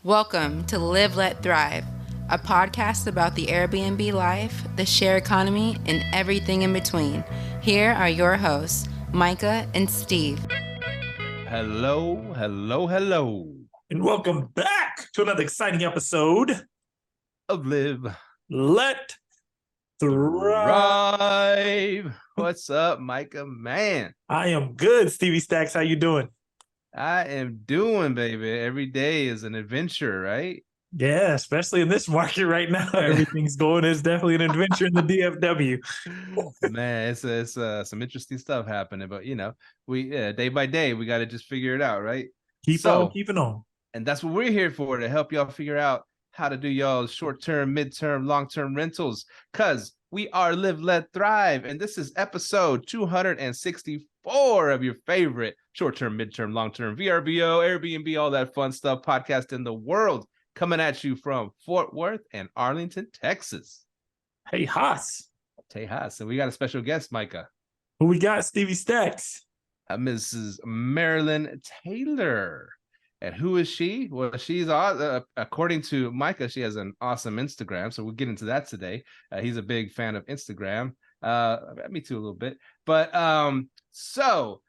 Welcome to Live, Let, Thrive, a podcast about the Airbnb life, the share economy, and everything in between. Here are your hosts, Myka and Steve. Hello. And welcome back to another exciting episode of Live, Let, Thrive. What's up, Myka, man? I am good, Stevie Stacks. How you doing? I am doing, baby. Every day is an adventure, right? Yeah, especially in this market right now. Everything's going. It's definitely an adventure in the DFW. Man, it's some interesting stuff happening, but we day by day we got to just figure it out, right? Keep on keeping on. And that's what we're here for, to help y'all figure out how to do y'all's short-term, mid-term, long-term rentals, because we are Live, Let, Thrive, and this is episode 264 of your favorite short-term, mid-term, long-term VRBO, Airbnb, all that fun stuff podcast in the world, coming at you from Fort Worth and Arlington, Texas. Hey, Haas. Hey, Haas. And we got a special guest, Myka. Who we got, Stevie Stacks? Mrs. Marilynn Taylor. And who is she? Well, she's according to Myka, she has an awesome Instagram. So we'll get into that today. He's a big fan of Instagram. Me too, a little bit. But so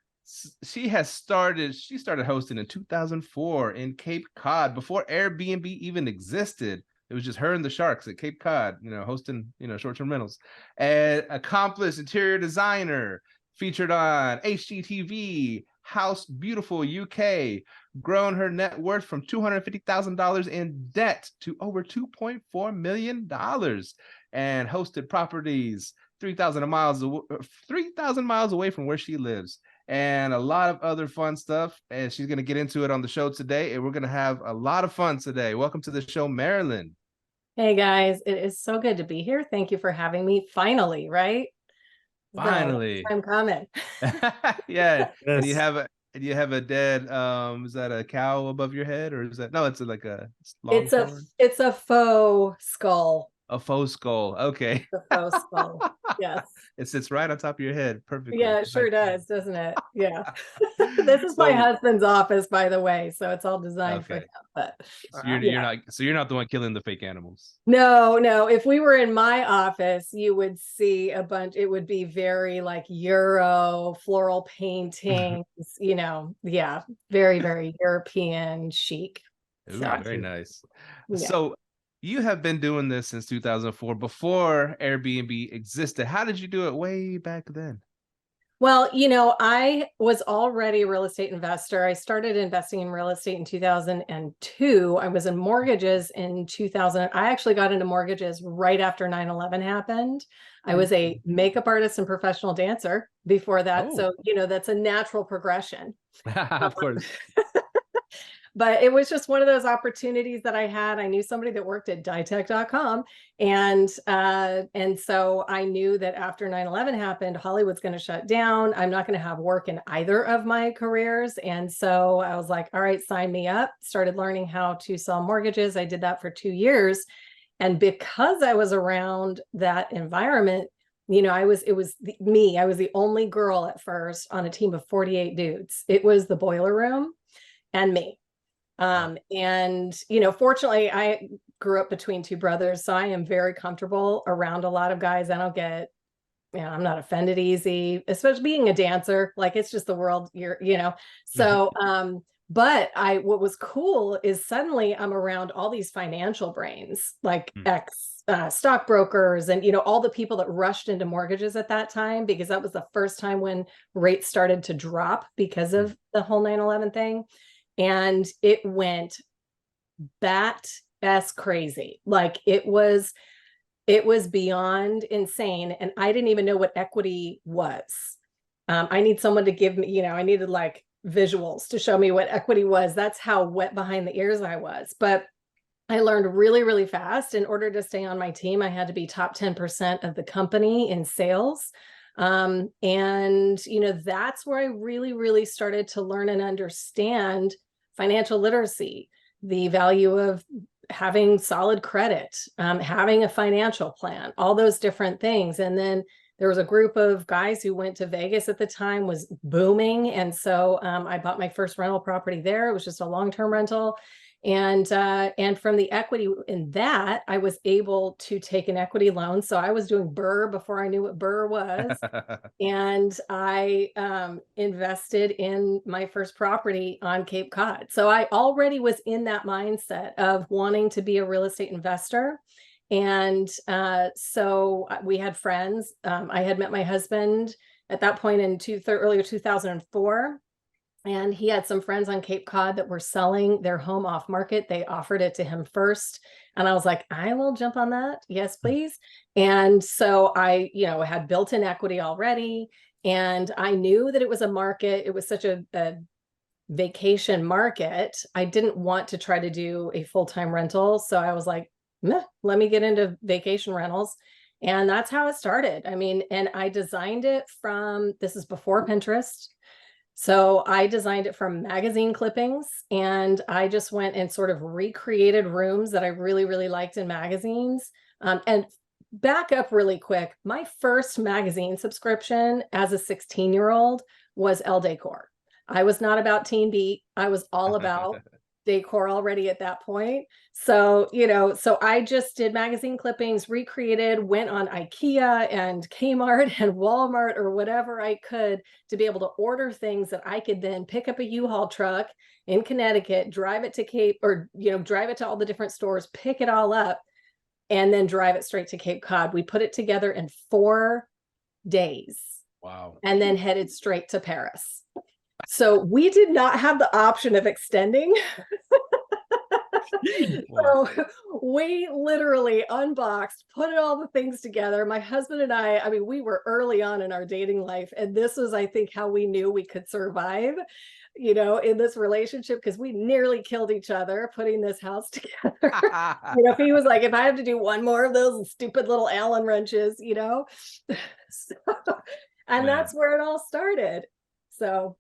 she started hosting in 2004 in Cape Cod before Airbnb even existed. It was just her and the Sharks at Cape Cod, hosting, short-term rentals. And accomplished interior designer, featured on HGTV, House Beautiful UK, grown her net worth from $250,000 in debt to over $2.4 million, and hosted properties 3,000 miles away from where she lives, and a lot of other fun stuff. And she's going to get into it on the show today, and we're going to have a lot of fun today. Welcome to the show, Marilynn. Hey guys, it is so good to be here. Thank you for having me. Finally, right? Finally, I'm coming. Yeah. Yes. And you have a dead is that a cow above your head, or is that it's It's a faux skull. A faux skull. Okay. The faux skull. Yes. It sits right on top of your head. Perfectly. Yeah, it sure does, doesn't it? Yeah. This is my husband's office, by the way, so it's all designed for him. But you're not the one killing the fake animals. No. If we were in my office, you would see a bunch. It would be very like Euro floral paintings, yeah, very, very European chic. Ooh, very nice. Yeah. So you have been doing this since 2004, before Airbnb existed. How did you do it way back then? Well, I was already a real estate investor. I started investing in real estate in 2002. I was in mortgages in 2000. I actually got into mortgages right after 9/11 happened. I was a makeup artist and professional dancer before that. Oh. So, that's a natural progression. Of course. But it was just one of those opportunities that I had. I knew somebody that worked at ditech.com. And so I knew that after 9/11 happened, Hollywood's going to shut down. I'm not going to have work in either of my careers. And so I was like, all right, sign me up. Started learning how to sell mortgages. I did that for 2 years. And because I was around that environment, I was the only girl at first on a team of 48 dudes. It was the boiler room and me. Fortunately I grew up between two brothers, so I am very comfortable around a lot of guys. I don't get, I'm not offended easy, especially being a dancer. Like, it's just the world so, but what was cool is suddenly I'm around all these financial brains, like stockbrokers and, all the people that rushed into mortgages at that time, because that was the first time when rates started to drop because of the whole 9/11 thing. And it went bat-ass crazy. Like, it was beyond insane. And I didn't even know what equity was. I need someone to give me, I needed like visuals to show me what equity was. That's how wet behind the ears I was. But I learned really, really fast. In order to stay on my team, I had to be top 10% of the company in sales. That's where I really, really started to learn and understand financial literacy, the value of having solid credit, having a financial plan, all those different things. And then there was a group of guys who went to Vegas at the time, was booming. And so I bought my first rental property there. It was just a long-term rental. And from the equity in that, I was able to take an equity loan. So I was doing BRRRR before I knew what BRRRR was. And I invested in my first property on Cape Cod. So I already was in that mindset of wanting to be a real estate investor. And so we had friends. I had met my husband at that point in earlier 2004. And he had some friends on Cape Cod that were selling their home off market. They offered it to him first. And I was like, I will jump on that. Yes, please. And so I, had built-in equity already. And I knew that it was a market. It was such a vacation market. I didn't want to try to do a full-time rental. So I was like, let me get into vacation rentals. And that's how it started. I mean, and I designed it this is before Pinterest. So I designed it from magazine clippings, and I just went and sort of recreated rooms that I really, really liked in magazines. And back up really quick, my first magazine subscription as a 16-year-old was Elle Decor. I was not about Teen Beat. I was all about decor already at that point. So, so I just did magazine clippings, recreated, went on IKEA and Kmart and Walmart or whatever I could to be able to order things that I could then pick up a U-Haul truck in Connecticut, drive it to drive it to all the different stores, pick it all up, and then drive it straight to Cape Cod. We put it together in 4 days. Wow. And then headed straight to Paris. So we did not have the option of extending. So we literally unboxed, put all the things together. My husband and I mean, we were early on in our dating life. And this was, I think, how we knew we could survive, in this relationship, because we nearly killed each other putting this house together. He was like, if I have to do one more of those stupid little Allen wrenches, So, and that's where it all started. So,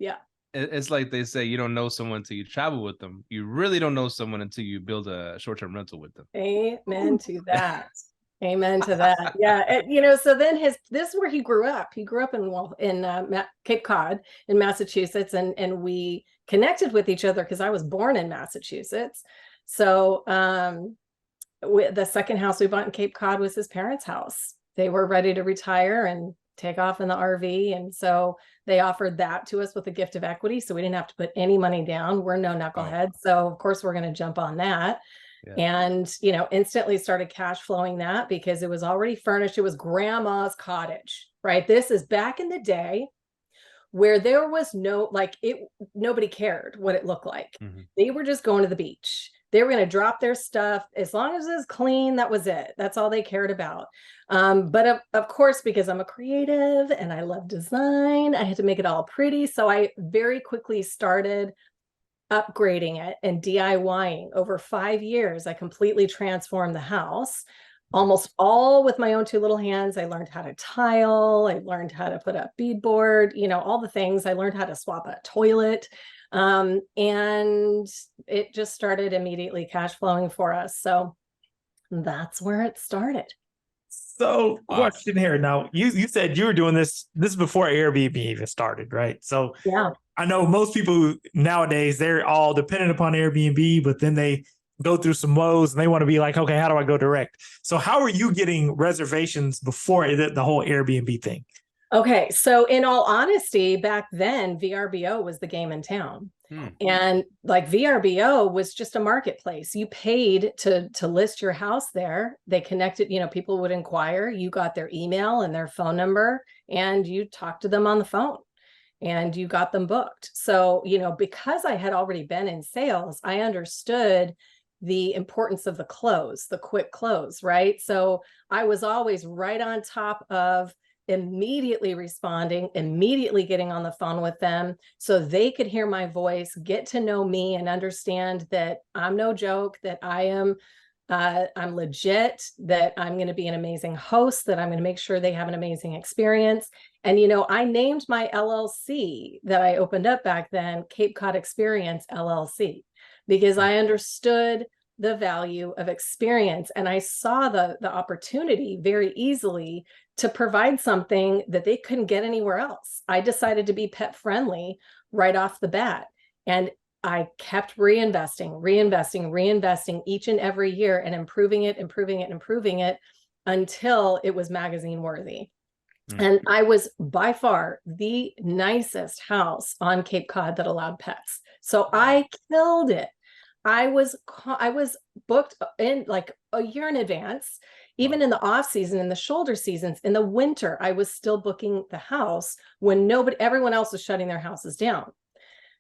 yeah. It's like they say, you don't know someone until you travel with them. You really don't know someone until you build a short-term rental with them. Amen to that. Amen to that. Yeah. And, so then this is where he grew up. He grew up in Cape Cod in Massachusetts, and we connected with each other because I was born in Massachusetts. So the second house we bought in Cape Cod was his parents' house. They were ready to retire and take off in the RV. And so they offered that to us with a gift of equity. So we didn't have to put any money down. We're no knuckleheads. So of course we're going to jump on that. Yeah. And, instantly started cash flowing that because it was already furnished. It was grandma's cottage, right? This is back in the day where there was nobody cared what it looked like. Mm-hmm. They were just going to the beach. They were going to drop their stuff. As long as it was clean, that was it. That's all they cared about. But of course, because I'm a creative and I love design, I had to make it all pretty. So I very quickly started upgrading it and DIYing. Over 5 years, I completely transformed the house, almost all with my own 2 little hands. I learned how to tile. I learned how to put up beadboard, all the things. I learned how to swap a toilet. And it just started immediately cash flowing for us. So that's where it started. So question here. Now, you said you were doing this is before Airbnb even started, right? So yeah, I know most people nowadays, they're all dependent upon Airbnb, but then they go through some woes and they want to be like, okay, how do I go direct? So how are you getting reservations before the whole Airbnb thing? Okay. So in all honesty, back then, VRBO was the game in town. And like VRBO was just a marketplace. You paid to list your house there. They connected, people would inquire. You got their email and their phone number, and you talked to them on the phone and you got them booked. So, because I had already been in sales, I understood the importance of the quick close, right? So I was always right on top of immediately responding, immediately getting on the phone with them so they could hear my voice, get to know me, and understand that I'm no joke, that I'm legit, that I'm going to be an amazing host, that I'm going to make sure they have an amazing experience. And, I named my LLC that I opened up back then, Cape Cod Experience LLC, because I understood the value of experience. And I saw the opportunity very easily to provide something that they couldn't get anywhere else. I decided to be pet friendly right off the bat. And I kept reinvesting each and every year and improving it until it was magazine worthy. And I was by far the nicest house on Cape Cod that allowed pets. So I killed it. I was booked in like a year in advance, even in the off season, in the shoulder seasons, in the winter, I was still booking the house when everyone else was shutting their houses down.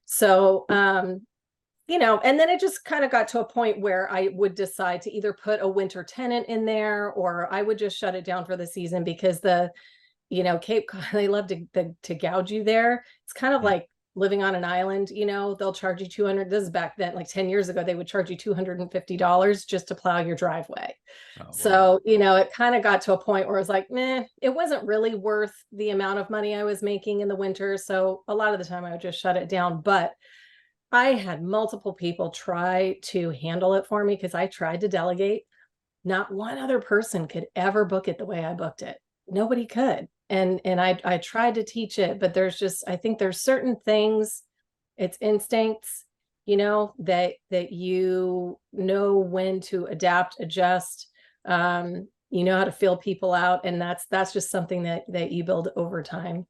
So, you know, and then it just kind of got to a point where I would decide to either put a winter tenant in there, or I would just shut it down for the season, because Cape Cod, they love to gouge you there. It's kind of like living on an island. They'll charge you $200. This is back then, like 10 years ago, they would charge you $250 just to plow your driveway. Oh, wow. So, it kind of got to a point where I was like, meh, it wasn't really worth the amount of money I was making in the winter. So a lot of the time I would just shut it down. But I had multiple people try to handle it for me, because I tried to delegate. Not one other person could ever book it the way I booked it. Nobody could. And I tried to teach it, but I think there's certain things, it's instincts, that you know when to adapt, adjust, how to feel people out. And that's just something that you build over time.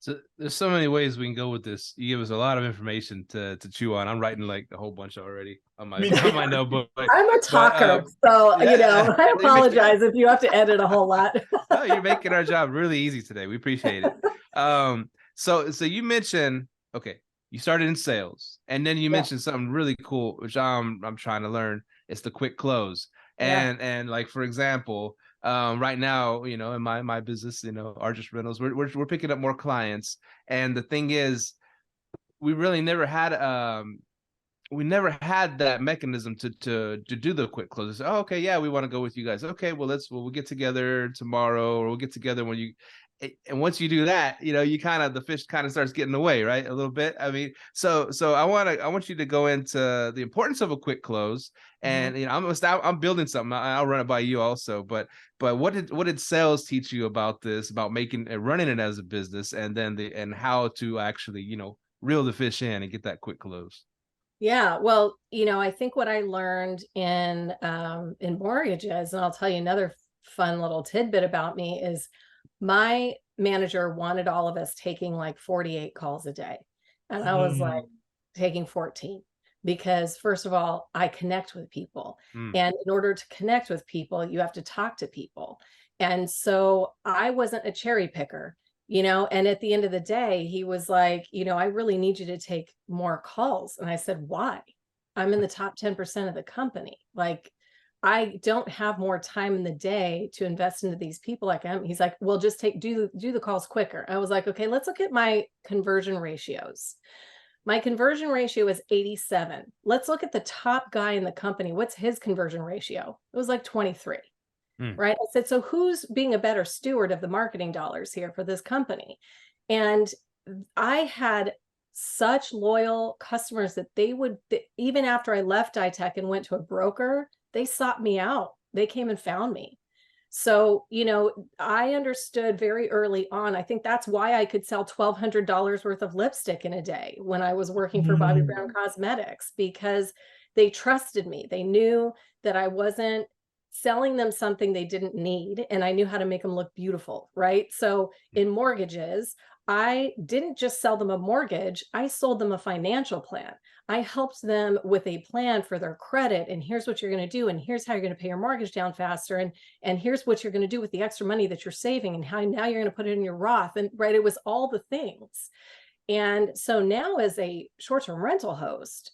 So there's so many ways we can go with this. You give us a lot of information to chew on. I'm writing like a whole bunch already on my notebook. I'm a talker, I apologize if you have to edit a whole lot. No, you're making our job really easy today. We appreciate it. So you mentioned, okay, you started in sales, and then you mentioned something really cool, which I'm trying to learn. It's the quick close. And like, for example, right now, in my business, Argis Rentals, we're picking up more clients. And the thing is, we really never had that mechanism to do the quick closes. Oh, okay, yeah, we want to go with you guys. Okay, well, we'll get together tomorrow, or we'll get together when you. And once you do that, the fish kind of starts getting away, right? A little bit. I mean, so I want you to go into the importance of a quick close. And I'm building something. I'll run it by you also. But what did sales teach you about this, about running it as a business, and then and how to actually reel the fish in and get that quick close? Yeah, well, I think what I learned in mortgages, and I'll tell you another fun little tidbit about me, is my manager wanted all of us taking like 48 calls a day. And I was like taking 14, because first of all, I connect with people. And in order to connect with people, you have to talk to people. And so I wasn't a cherry picker, and at the end of the day, he was like, I really need you to take more calls. And I said, why? I'm in the top 10% of the company. Like, I don't have more time in the day to invest into these people like him. He's like, well, just do the calls quicker. I was like, okay, let's look at my conversion ratios. My conversion ratio is 87. Let's look at the top guy in the company. What's his conversion ratio? It was like 23, right? I said, so who's being a better steward of the marketing dollars here for this company? And I had such loyal customers that even after I left iTech and went to a broker, they sought me out. They came and found me. So, I understood very early on. I think that's why I could sell $1,200 worth of lipstick in a day when I was working for Bobbi Brown Cosmetics, because they trusted me. They knew that I wasn't selling them something they didn't need, and I knew how to make them look beautiful, right? So in mortgages, I didn't just sell them a mortgage. I sold them a financial plan. I helped them with a plan for their credit. And here's what you're going to do. And here's how you're going to pay your mortgage down faster. And here's what you're going to do with the extra money that you're saving, and how now you're going to put it in your Roth. And right, it was all the things. And so now, as a short-term rental host,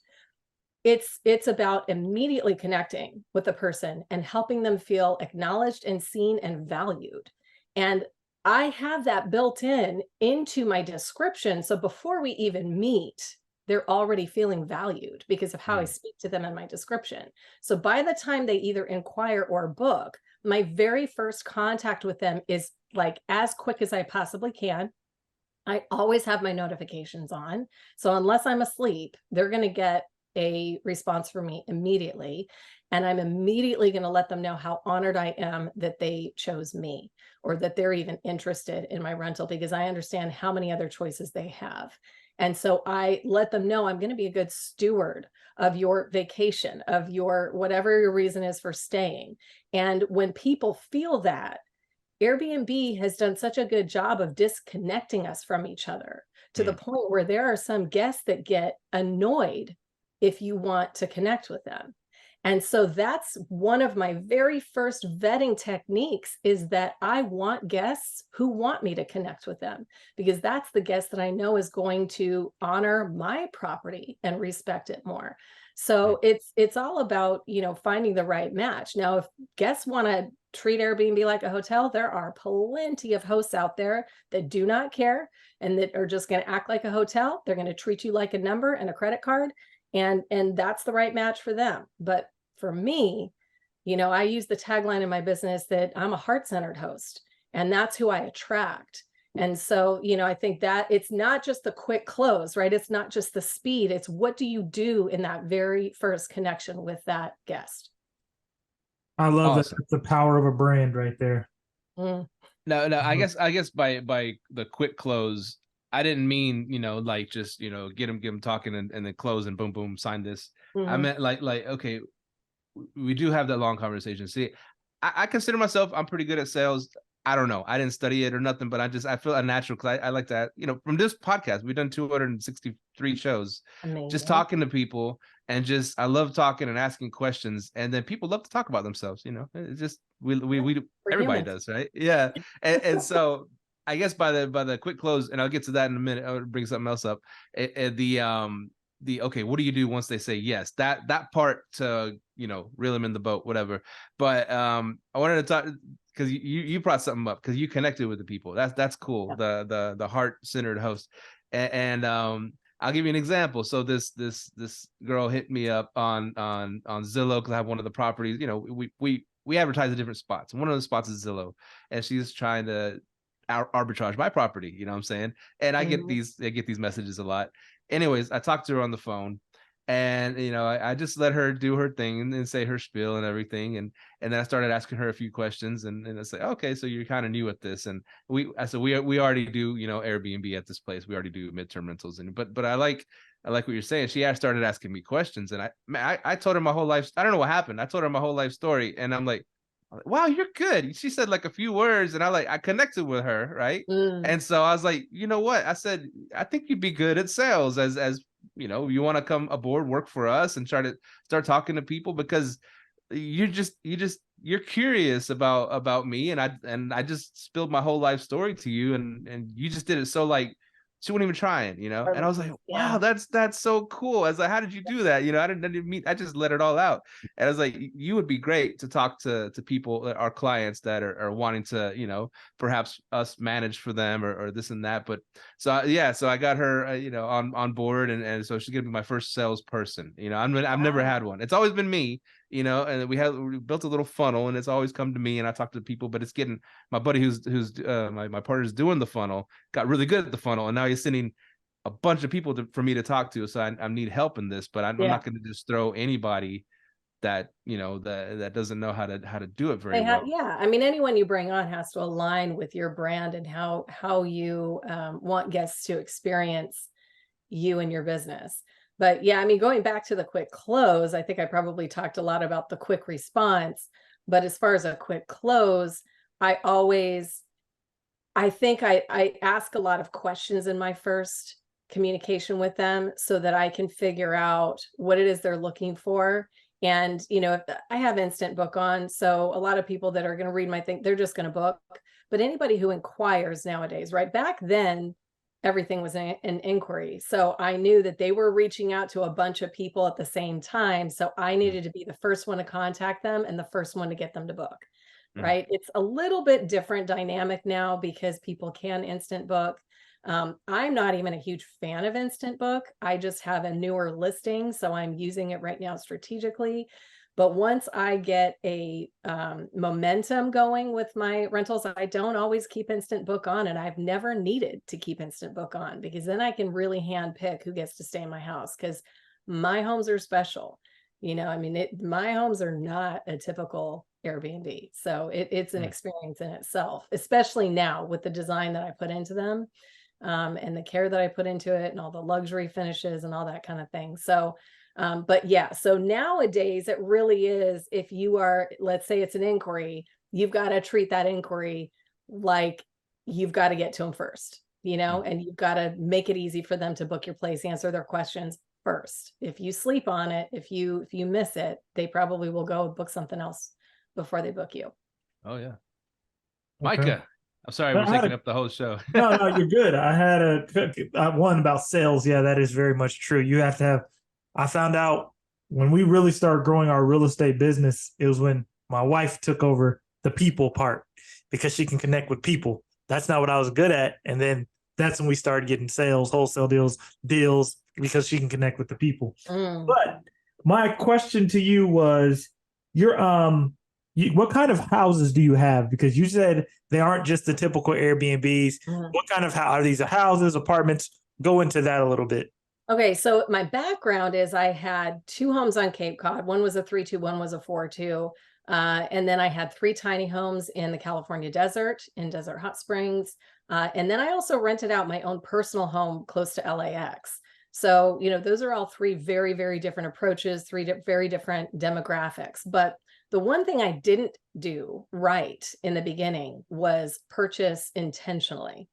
it's about immediately connecting with the person and helping them feel acknowledged and seen and valued. And I have that built into my description. So before we even meet, they're already feeling valued because of how I speak to them in my description. So by the time they either inquire or book, my very first contact with them is like as quick as I possibly can. I always have my notifications on. So unless I'm asleep, they're going to get a response from me immediately. And I'm immediately going to let them know how honored I am that they chose me, or that they're even interested in my rental, because I understand how many other choices they have. And so I let them know I'm going to be a good steward of your vacation, of your whatever your reason is for staying. And when people feel that, Airbnb has done such a good job of disconnecting us from each other to the point where there are some guests that get annoyed if you want to connect with them. And so that's one of my very first vetting techniques, is that I want guests who want me to connect with them, because that's the guest that I know is going to honor my property and respect it more. So it's all about, finding the right match. Now, if guests want to treat Airbnb like a hotel, there are plenty of hosts out there that do not care and that are just going to act like a hotel. They're going to treat you like a number and a credit card. And that's the right match for them. But for me, I use the tagline in my business that I'm a heart-centered host, and that's who I attract. And so, I think that it's not just the quick close, right? It's not just the speed. It's what do you do in that very first connection with that guest? I love that. That's the power of a brand right there. No, I guess by the quick close, I didn't mean, like just, get them talking and then close and boom, boom, sign this. I meant like, okay, we do have that long conversation. See, I consider myself, I'm pretty good at sales. I don't know. I didn't study it or nothing, but I feel a natural, because I like that, from this podcast, we've done 263 shows. Amazing. Just talking to people, and I love talking and asking questions. And then people love to talk about themselves, it's just, we everybody does, right? Yeah. And so I guess by the quick close, and I'll get to that in a minute, I'll bring something else up. Okay, what do you do once they say yes? That part to, reel them in the boat, whatever. But I wanted to talk, because you brought something up, because you connected with the people. That's cool. Yeah. The heart-centered host. And I'll give you an example. So this girl hit me up on Zillow, because I have one of the properties. We advertise at different spots. One of the spots is Zillow, and she's trying to arbitrage my property. You know what I'm saying? And I get these messages a lot. Anyways, I talked to her on the phone, and I just let her do her thing and say her spiel and everything, and then I started asking her a few questions, and I said, okay, so you're kind of new at this, and I said we already do Airbnb at this place. We already do midterm rentals, and but I like what you're saying. She started asking me questions, and I told her my whole life. I don't know what happened. I told her my whole life story, and I'm like, wow, you're good. She said like a few words, and I connected with her, right? And so I was like, you know what? I said, I think you'd be good at sales, as you want to come aboard, work for us, and try to start talking to people, because you're curious about me, and I just spilled my whole life story to you, and you just did it so like she wasn't even trying, and I was like, wow, that's so cool. I was like, how did you do that? I didn't I just let it all out. And I was like, you would be great to talk to people, our clients that are wanting to, perhaps us manage for them or this and that. But so I got her, on board. And so she's going to be my first salesperson. I've never had one. It's always been me, and we built a little funnel, and it's always come to me, and I talk to people, but it's getting my buddy who's my partner's doing the funnel, got really good at the funnel, and now he's sending a bunch of people for me to talk to. So I need help in this, but I'm not going to just throw anybody that that doesn't know how to do it very well. Yeah, I mean, anyone you bring on has to align with your brand and how you want guests to experience you and your business. But yeah, I mean, going back to the quick close, I think I probably talked a lot about the quick response. But as far as a quick close, I think I ask a lot of questions in my first communication with them, so that I can figure out what it is they're looking for. And, if I have instant book on, so a lot of people that are going to read my thing, they're just going to book. But anybody who inquires nowadays, right? Back then, everything was an inquiry. So I knew that they were reaching out to a bunch of people at the same time. So I needed to be the first one to contact them and the first one to get them to book, right? It's a little bit different dynamic now, because people can instant book. I'm not even a huge fan of instant book. I just have a newer listing, so I'm using it right now strategically. But once I get a momentum going with my rentals, I don't always keep instant book on, and I've never needed to keep instant book on, because then I can really hand pick who gets to stay in my house, because my homes are special. My homes are not a typical Airbnb. So it's an experience in itself, especially now with the design that I put into them. and the care that I put into it and all the luxury finishes and all that kind of thing. So, but yeah, so nowadays it really is, if you are, let's say it's an inquiry, you've got to treat that inquiry like you've got to get to them first, and you've got to make it easy for them to book your place, answer their questions first. If you sleep on it, if you miss it, they probably will go book something else before they book you. Oh yeah. Okay. Micah, I'm sorry we're taking up the whole show. No, you're good. I had one about sales. Yeah, that is very much true. You have to have, I found out when we really started growing our real estate business, it was when my wife took over the people part, because she can connect with people. That's not what I was good at. And then that's when we started getting sales, wholesale deals, because she can connect with the people. But my question to you was, what kind of houses do you have? Because you said they aren't just the typical Airbnbs. What kind of are these? Houses, apartments? Go into that a little bit. Okay, so my background is I had 2 homes on Cape Cod. One was a 3-2, one was a 4-2. And then I had 3 tiny homes in the California desert, in Desert Hot Springs. And then I also rented out my own personal home close to LAX. So, those are all 3 very, very different approaches, 3 very different demographics. But the one thing I didn't do right in the beginning was purchase intentionally.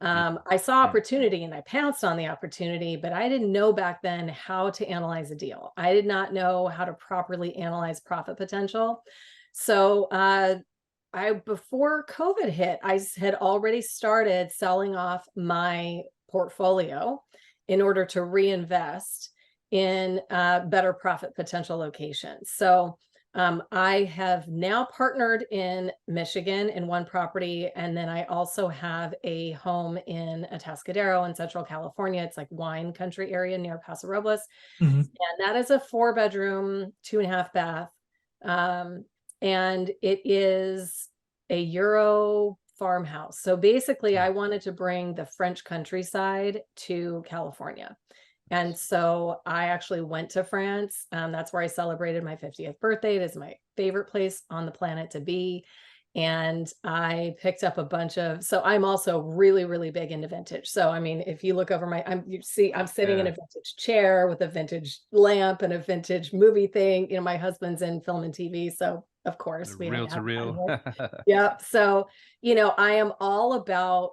I saw opportunity and I pounced on the opportunity, but I didn't know back then how to analyze a deal. I did not know how to properly analyze profit potential. So before COVID hit, I had already started selling off my portfolio in order to reinvest in better profit potential locations. So I have now partnered in Michigan in one property, and then I also have a home in Atascadero in Central California. It's like wine country area near Paso Robles. And that is a 4-bedroom, 2.5 bath. And it is a Euro farmhouse. So basically I wanted to bring the French countryside to California. And so I actually went to France. That's where I celebrated my 50th birthday. It is my favorite place on the planet to be. And I picked up a bunch of, so I'm also really, really big into vintage. So, I mean, if you look over I'm sitting in a vintage chair with a vintage lamp and a vintage movie thing. My husband's in film and TV. So of course we Reel to reel. Yep. So, I am all about,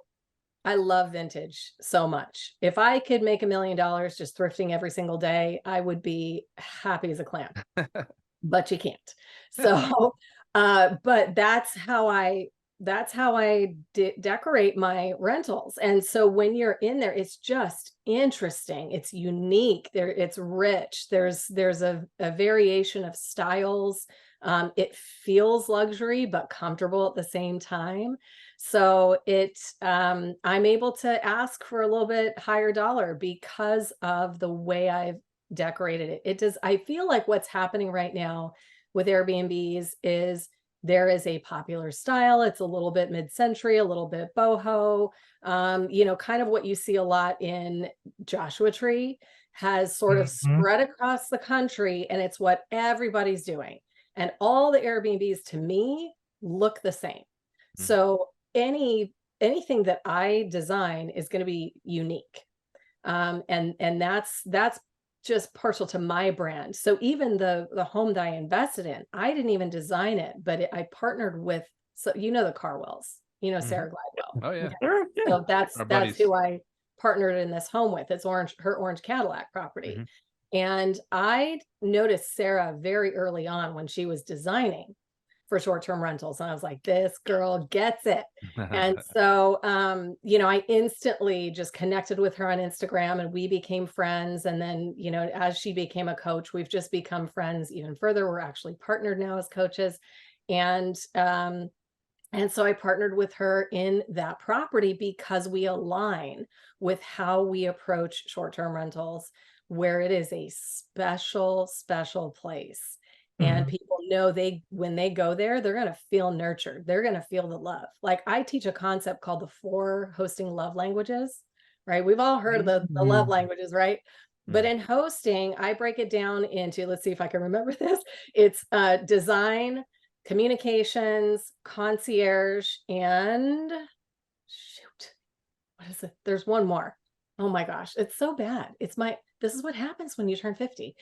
I love vintage so much. If I could make $1 million just thrifting every single day, I would be happy as a clam, but you can't. So, but that's how I decorate my rentals. And so when you're in there, it's just interesting. It's unique. It's rich. There's a variation of styles. It feels luxury, but comfortable at the same time. So I'm able to ask for a little bit higher dollar because of the way I've decorated it. I feel like what's happening right now with Airbnbs is there is a popular style. It's a little bit mid-century, a little bit boho, kind of what you see a lot in Joshua Tree has sort of spread across the country, and it's what everybody's doing. And all the Airbnbs to me look the same. So anything that I design is going to be unique. And that's just partial to my brand. So even the home that I invested in, I didn't even design it, but I partnered with, so the Carwells, Sarah Gladwell. Oh yeah. Okay. So that's who I partnered in this home with. It's her orange Cadillac property. And I noticed Sarah very early on when she was designing for short-term rentals. And I was like, this girl gets it. And so, I instantly just connected with her on Instagram and we became friends. And then, as she became a coach, we've just become friends even further. We're actually partnered now as coaches. And so I partnered with her in that property because we align with how we approach short-term rentals, where it is a special, special place. And people know when they go there, they're going to feel nurtured. They're going to feel the love. Like I teach a concept called the 4 hosting love languages, right? We've all heard of the love languages, right? But in hosting, I break it down into, let's see if I can remember this. It's design, communications, concierge, and what is it? There's one more. Oh my gosh, it's so bad. This is what happens when you turn 50.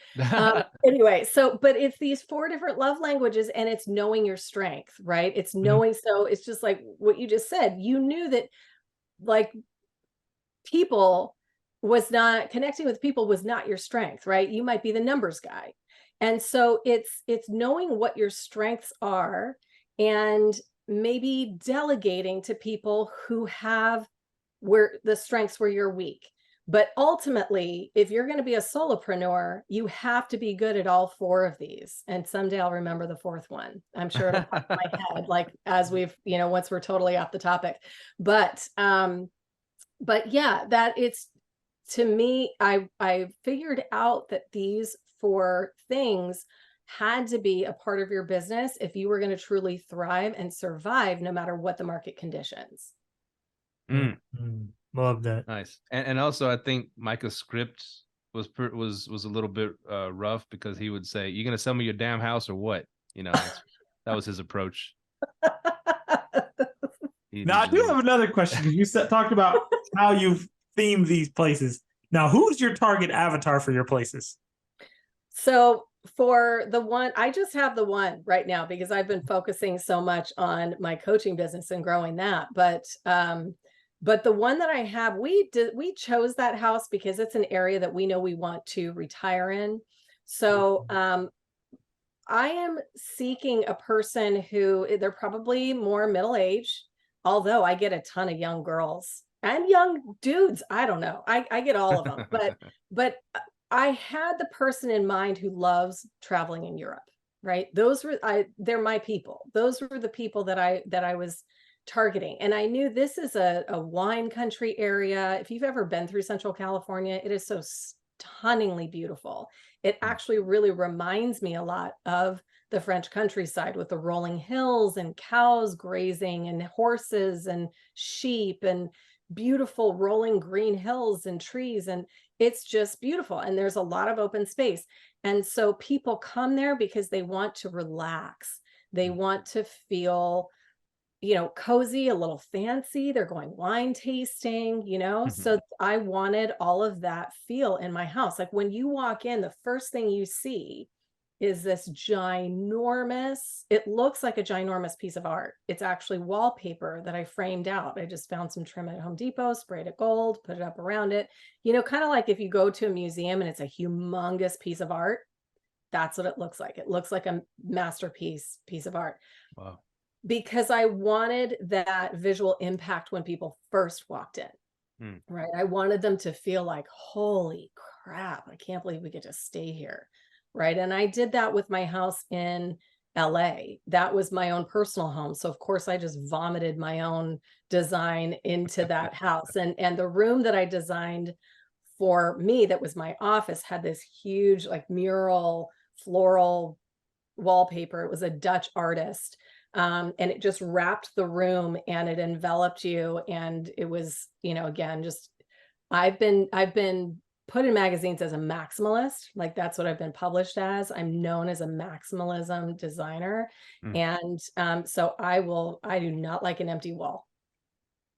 Anyway, but it's these 4 different love languages, and it's knowing your strength, right? It's knowing, so it's just like what you just said. You knew that like connecting with people was not your strength, right? You might be the numbers guy. And so it's knowing what your strengths are and maybe delegating to people who have where the strengths where you're weak. But ultimately, if you're going to be a solopreneur, you have to be good at all 4 of these. And someday I'll remember the 4th one. I'm sure it'll pop in my head, like as we've, once we're totally off the topic. But yeah, that it's, to me, I figured out that these 4 things had to be a part of your business if you were going to truly thrive and survive no matter what the market conditions. Love that. Nice. And also I think Myka's script was a little bit rough, because he would say, "You gonna sell me your damn house or what?" That was his approach. Now I do have another question. You talked about how you've themed these places. Now, who's your target avatar for your places? So for the one, I just have the one right now because I've been focusing so much on my coaching business and growing that. But the one that I have, we chose that house because it's an area that we know we want to retire in. So I am seeking a person who, they're probably more middle-aged, although I get a ton of young girls and young dudes. I don't know. I get all of them, but I had the person in mind who loves traveling in Europe, right? They're my people. Those were the people that I was targeting. And I knew this is a wine country area. If you've ever been through Central California, it is so stunningly beautiful. It actually really reminds me a lot of the French countryside with the rolling hills and cows grazing and horses and sheep and beautiful rolling green hills and trees. And it's just beautiful. And there's a lot of open space. And so people come there because they want to relax. They want to feel, cozy, a little fancy. They're going wine tasting, So I wanted all of that feel in my house. Like when you walk in, the first thing you see is this ginormous, it looks like a ginormous piece of art. It's actually wallpaper that I framed out. I just found some trim at Home Depot, sprayed it gold, put it up around it. Kind of like if you go to a museum and it's a humongous piece of art, that's what it looks like. It looks like a masterpiece piece of art. Wow. Because I wanted that visual impact when people first walked in, right? I wanted them to feel like, holy crap, I can't believe we get to stay here, right? And I did that with my house in LA. That was my own personal home. So of course I just vomited my own design into that house. And the room that I designed for me, that was my office, had this huge like mural floral wallpaper. It was a Dutch artist. And it just wrapped the room and it enveloped you. And it was, again, just, I've been put in magazines as a maximalist. Like that's what I've been published as. I'm known as a maximalism designer. And so I do not like an empty wall,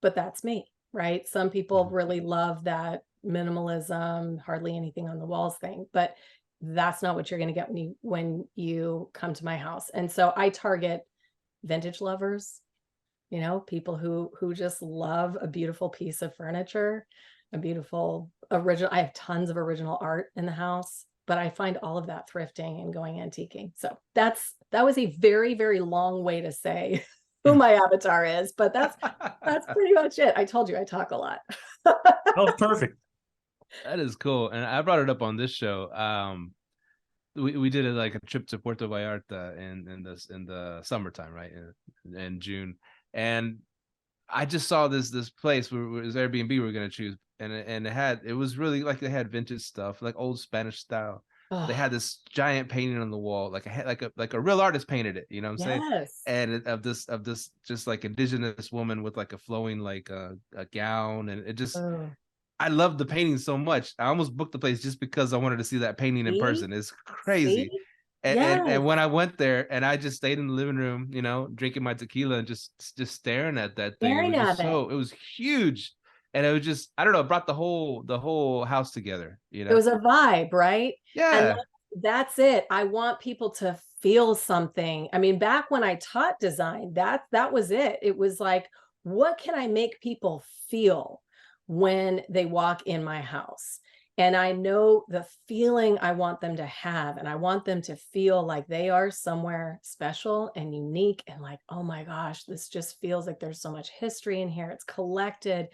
but that's me, right? Some people really love that minimalism, hardly anything on the walls thing, but that's not what you're going to get when you come to my house. And so I target vintage lovers, people who just love a beautiful piece of furniture, a beautiful original. I have tons of original art in the house, but I find all of that thrifting and going antiquing. So that was a very, very long way to say who my avatar is, but that's pretty much it. I told you I talk a lot. Oh, perfect. That is cool. And I brought it up on this show. We did like a trip to Puerto Vallarta in the summertime, right? In June. And I just saw this place where it was Airbnb we were gonna choose. And it was really like they had vintage stuff, like old Spanish style. They had this giant painting on the wall, like a real artist painted it, you know what I'm saying? And of this just like indigenous woman with like a flowing like a gown, and it just I love the painting so much. I almost booked the place just because I wanted to see that painting in person. It's crazy. And when I went there and I just stayed in the living room, drinking my tequila and just staring at that thing. It was huge. and it was just, I don't know, it brought the whole house together, you know. It was a vibe, right? Yeah. And that's it. I want people to feel something. I mean, back when I taught design, that was it. It was like, what can I make people feel when they walk in my house? And I know the feeling I want them to have, and I want them to feel like they are somewhere special and unique and like, oh my gosh, this just feels like there's so much history in here. It's collected.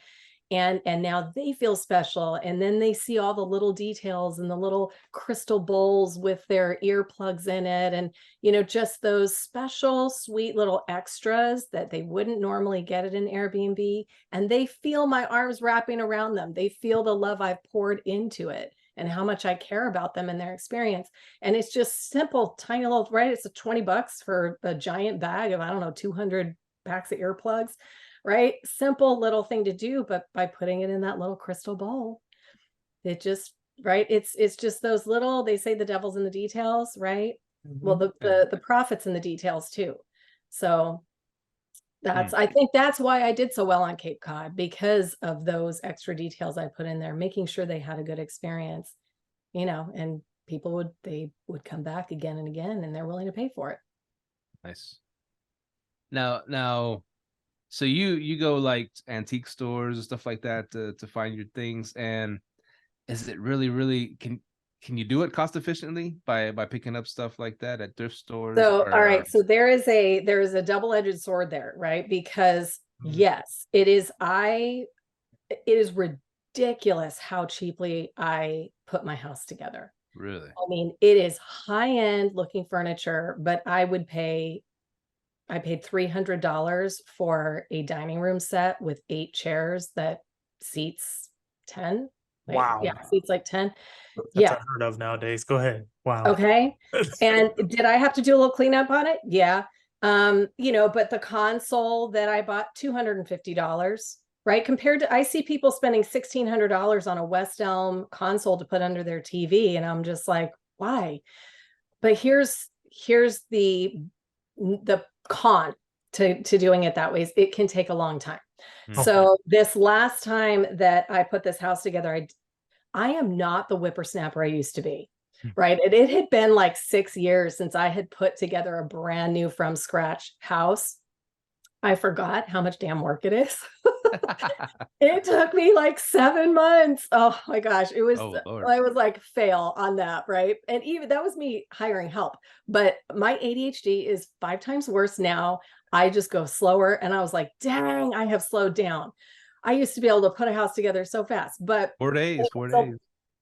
And now they feel special, and then they see all the little details and the little crystal bowls with their earplugs in it, and just those special sweet little extras that they wouldn't normally get at an Airbnb, and they feel my arms wrapping around them. They feel the love I've poured into it and how much I care about them and their experience. And it's just simple, tiny little, right? It's $20 for a giant bag of, I don't know, 200 packs of earplugs. Right? Simple little thing to do, but by putting it in that little crystal bowl, it just, right? It's just those little, they say the devil's in the details, right? Well, the profit's in the details too. So I think that's why I did so well on Cape Cod, because of those extra details I put in there, making sure they had a good experience, and people would come back again and again, and they're willing to pay for it. Nice. Now, so you go like antique stores and stuff like that to find your things, and is it really can you do it cost efficiently by picking up stuff like that at thrift stores? So all right, so there is a double-edged sword there, right? Because yes, it is ridiculous how cheaply I put my house together. Really? I mean, it is high-end looking furniture, but I paid $300 for a dining room set with 8 chairs that seats 10. Wow. Yeah, seats like 10. That's unheard of nowadays. Go ahead. Wow. Okay. And did I have to do a little cleanup on it? Yeah. But the console that I bought, $250, right? Compared to, I see people spending $1,600 on a West Elm console to put under their TV. And I'm just like, why? But here's the con to doing it that way is it can take a long time. So this last time that I put this house together, I am not the whippersnapper I used to be, right? It had been like 6 years since I had put together a brand new from scratch house. I forgot how much damn work it is. It took me like 7 months. Oh my gosh. I was like fail on that. Right. And even that was me hiring help, but my ADHD is 5 times worse now. I just go slower. And I was like, dang, I have slowed down. I used to be able to put a house together so fast, but 4 days.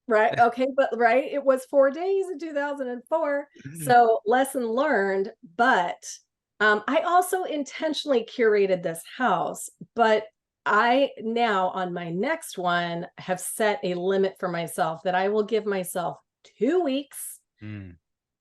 Right. Okay. But right. It was 4 days in 2004. So lesson learned, but I also intentionally curated this house, but I now on my next one have set a limit for myself that I will give myself 2 weeks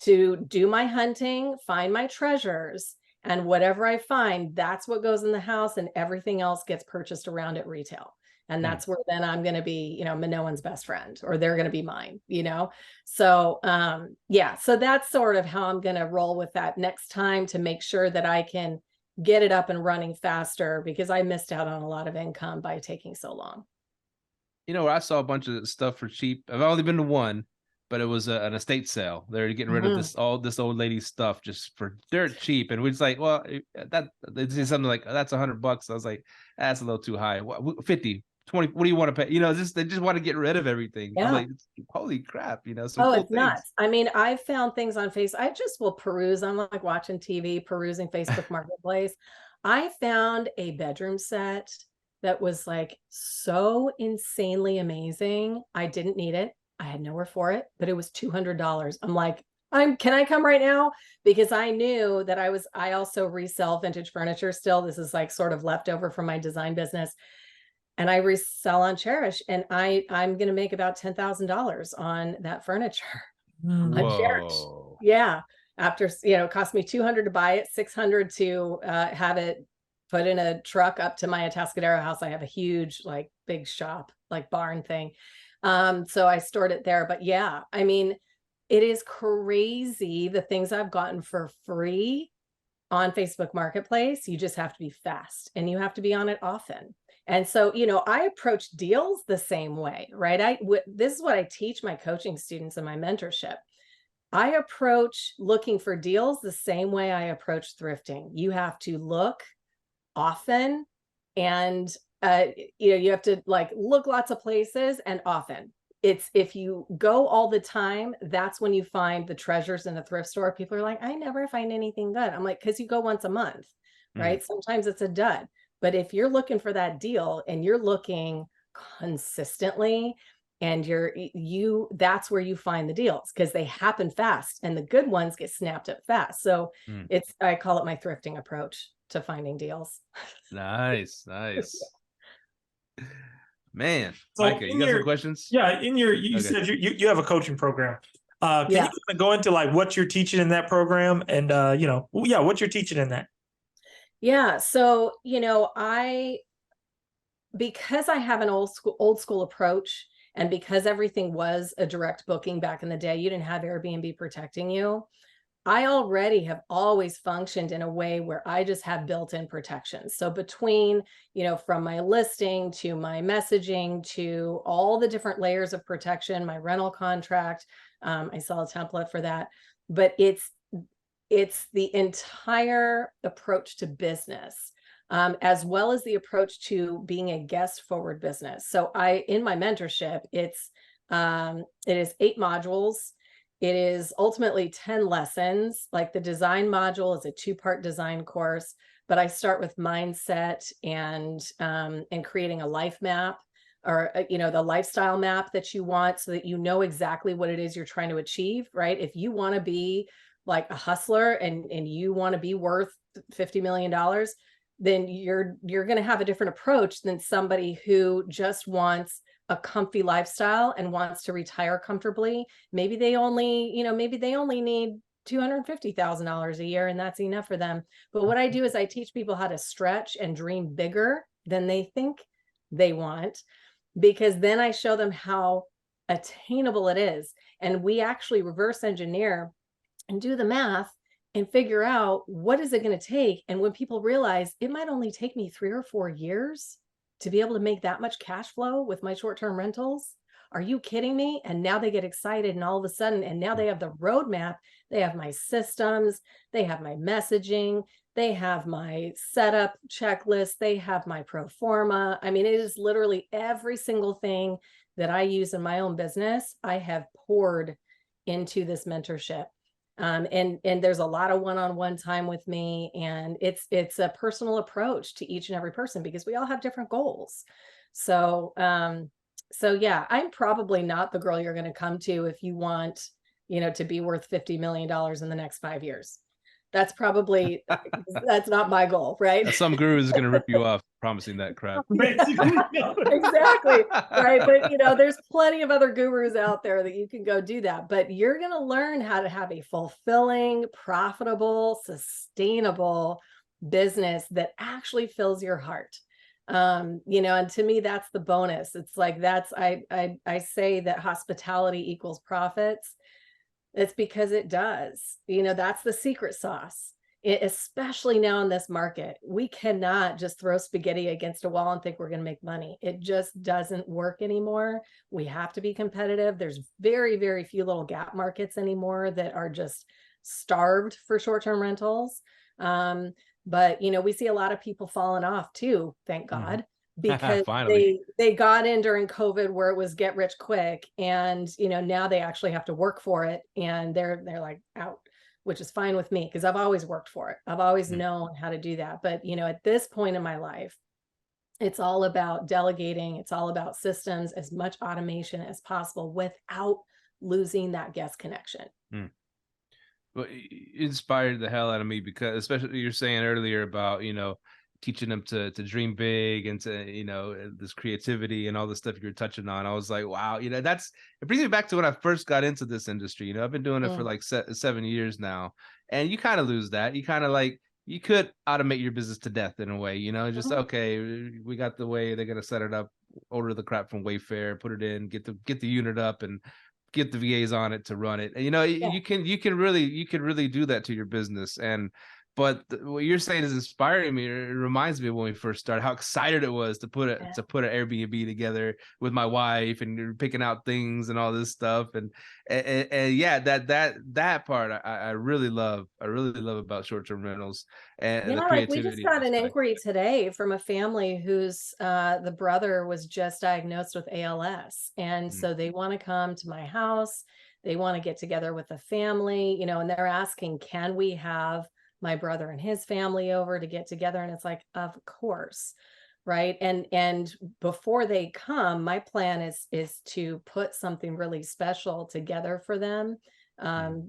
to do my hunting, find my treasures, and whatever I find, that's what goes in the house, and everything else gets purchased around at retail. And that's where then I'm going to be, Minoan's best friend, or they're going to be mine, So, so that's sort of how I'm going to roll with that next time to make sure that I can get it up and running faster, because I missed out on a lot of income by taking so long. I saw a bunch of stuff for cheap. I've only been to one, but it was an estate sale. They're getting rid of this old lady's stuff just for dirt cheap, and we're just like, well, that they say something like that's $100. I was like, that's a little too high. 50, 20. What do you want to pay? They just want to get rid of everything. Yeah. I'm like, holy crap, So cool it's nuts. I mean, I've found things on Facebook. I just will peruse. I'm like watching TV, perusing Facebook Marketplace. I found a bedroom set that was like so insanely amazing. I didn't need it. I had nowhere for it, but it was $200. I'm like, can I come right now? Because I knew that I also resell vintage furniture still. This is like sort of leftover from my design business. And I resell on Cherish, and I'm going to make about $10,000 on that furniture on Cherish. Yeah. After, it cost me $200 to buy it, $600 to have it put in a truck up to my Atascadero house. I have a huge, like big shop, like barn thing. So I stored it there, but yeah, I mean, it is crazy the things I've gotten for free on Facebook Marketplace, you just have to be fast and you have to be on it often. And so, you know, I approach deals the same way, right? This is what I teach my coaching students in my mentorship. I approach looking for deals the same way I approach thrifting. You have to look often, and you know, you have to like look lots of places and often. It's if you go all the time, that's when you find the treasures in the thrift store. People are like, I never find anything good. I'm like, because you go once a month, right? Sometimes it's a dud. But if you're looking for that deal and you're looking consistently, and that's where you find the deals, because they happen fast and the good ones get snapped up fast. So I call it my thrifting approach to finding deals. Nice. Man, So Myka, you got some questions? Yeah, you said you have a coaching program. Can you go into like what you're teaching in that program, and you know, what you're teaching in that? Yeah, so you know, because I have an old school approach, and because everything was a direct booking back in the day, you didn't have Airbnb protecting you. I already have always functioned in a way where I just have built-in protections. So between, you know, from my listing to my messaging to all the different layers of protection, my rental contract, I sell a template for that, but it's the entire approach to business. As well as the approach to being a guest forward business. So in my mentorship, it is 8 modules. It is ultimately 10 lessons. Like the design module is a 2-part design course, but I start with mindset and creating a life map, or, you know, the lifestyle map that you want, so that you know exactly what it is you're trying to achieve, right? If you want to be like a hustler and you want to be worth $50 million, then you're going to have a different approach than somebody who just wants a comfy lifestyle and wants to retire comfortably. Maybe they only need $250,000 a year, and that's enough for them. But what I do is I teach people how to stretch and dream bigger than they think they want, because then I show them how attainable it is. And we actually reverse engineer and do the math and figure out what is it going to take. And when people realize it might only take me 3 or 4 years to be able to make that much cash flow with my short-term rentals, are you kidding me? And now they get excited, and all of a sudden, and now they have the roadmap. They have my systems, they have my messaging, they have my setup checklist, they have my pro forma. I mean, it is literally every single thing that I use in my own business, I have poured into this mentorship. And there's a lot of one-on-one time with me, and it's a personal approach to each and every person, because we all have different goals. So yeah, I'm probably not the girl you're going to come to if you want, you know, to be worth $50 million in the next 5 years. That's not my goal, right? Some guru is going to rip you off promising that crap. Exactly. Right. But, you know, there's plenty of other gurus out there that you can go do that. But you're going to learn how to have a fulfilling, profitable, sustainable business that actually fills your heart. You know, and to me, that's the bonus. It's like, I say that hospitality equals profits. It's because it does. You know, that's the secret sauce. Especially now in this market, we cannot just throw spaghetti against a wall and think we're going to make money. It just doesn't work anymore. We have to be competitive. There's very, very few little gap markets anymore that are just starved for short-term rentals. But, you know, we see a lot of people falling off too, thank God, because they got in during COVID where it was get rich quick. And, you know, now they actually have to work for it, and they're like out, which is fine with me, because I've always worked for it. I've always known how to do that. But, you know, at this point in my life, it's all about delegating. It's all about systems, as much automation as possible without losing that guest connection. Well, it inspired the hell out of me, because especially you're saying earlier about, you know, teaching them to dream big and to, you know, this creativity and all the stuff you're touching on. I was like, wow, you know, it brings me back to when I first got into this industry. You know, I've been doing it for like 7 years now, and you kind of lose that. You kind of like, you could automate your business to death in a way, you know, just, okay, we got the way they're going to set it up, order the crap from Wayfair, put it in, get the unit up, and get the VAs on it to run it. And, you know, you can really do that to your business. But what you're saying is inspiring me. It reminds me of when we first started, how excited it was to put an Airbnb together with my wife and picking out things and all this stuff. And yeah, that part I really love. I really love about short-term rentals and the like we creativity. just got an inquiry today from a family whose the brother was just diagnosed with ALS. And so they want to come to my house. They want to get together with the family, you know, and they're asking, can we have my brother and his family over to get together? And it's like, of course. Right. And before they come, my plan is to put something really special together for them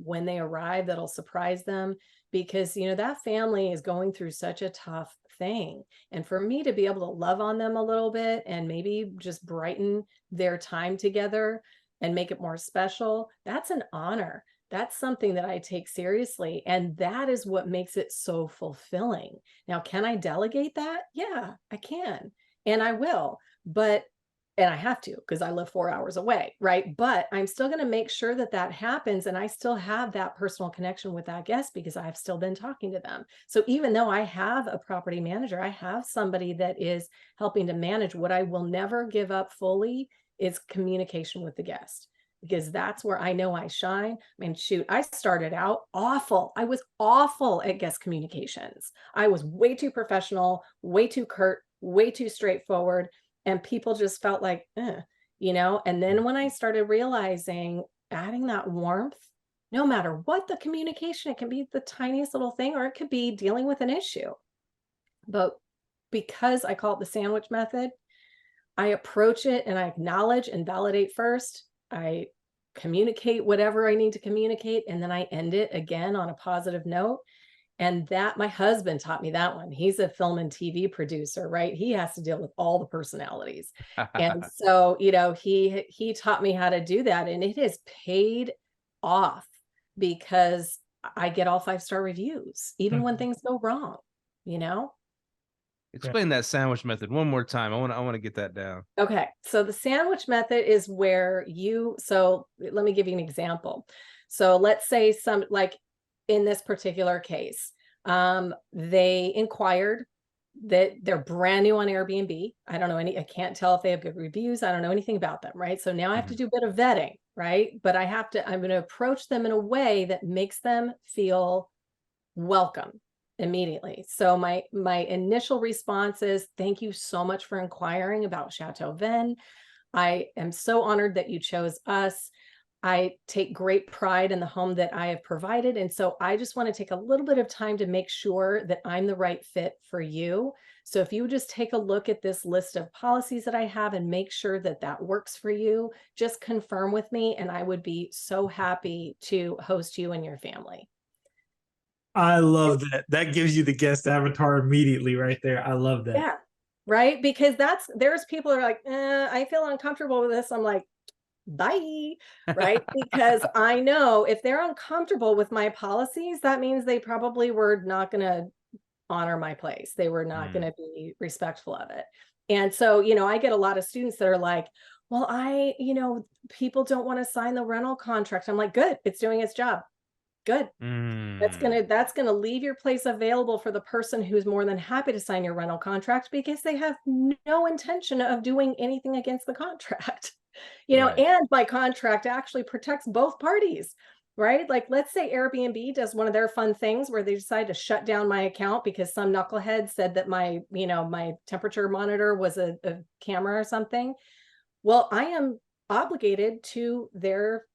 when they arrive, that'll surprise them, because, you know, that family is going through such a tough thing. And for me to be able to love on them a little bit and maybe just brighten their time together and make it more special, that's an honor. That's something that I take seriously. And that is what makes it so fulfilling. Now, can I delegate that? Yeah, I can. And I will. And I have to, because I live 4 hours away, right? But I'm still going to make sure that that happens. And I still have that personal connection with that guest because I've still been talking to them. So even though I have a property manager, I have somebody that is helping to manage. What I will never give up fully is communication with the guest, because that's where I know I shine. I mean, shoot, I started out awful. I was awful at guest communications. I was way too professional, way too curt, way too straightforward. And people just felt like, you know, and then when I started realizing adding that warmth, no matter what the communication, it can be the tiniest little thing, or it could be dealing with an issue. But because I call it the sandwich method, I approach it and I acknowledge and validate first. I communicate whatever I need to communicate, and then I end it again on a positive note. And that, my husband taught me that one. He's a film and TV producer, right? He has to deal with all the personalities. And so, you know, he taught me how to do that, and it has paid off because I get all 5-star reviews, even when things go wrong, you know? Explain that sandwich method one more time. I want to get that down. Okay. So the sandwich method is where so let me give you an example. So let's say like in this particular case, they inquired that they're brand new on Airbnb. I don't know I can't tell if they have good reviews. I don't know anything about them, right? So now I have to do a bit of vetting, right? But I'm going to approach them in a way that makes them feel welcome immediately. So my initial response is, thank you so much for inquiring about Chateau Vin. I am so honored that you chose us. I take great pride in the home that I have provided. And so I just want to take a little bit of time to make sure that I'm the right fit for you. So if you just take a look at this list of policies that I have and make sure that that works for you, just confirm with me, and I would be so happy to host you and your family. I love that. That gives you the guest avatar immediately right there. I love that. Yeah, right? Because there's people who are like, I feel uncomfortable with this. I'm like, bye, right? Because I know if they're uncomfortable with my policies, that means they probably were not going to honor my place. They were not going to be respectful of it. And so, you know, I get a lot of students that are like, well, people don't want to sign the rental contract. I'm like, good, it's doing its job. Good. That's gonna leave your place available for the person who's more than happy to sign your rental contract, because they have no intention of doing anything against the contract. You know, and my contract actually protects both parties, right? Like, let's say Airbnb does one of their fun things where they decide to shut down my account because some knucklehead said that my temperature monitor was a camera or something. Well, I am obligated to their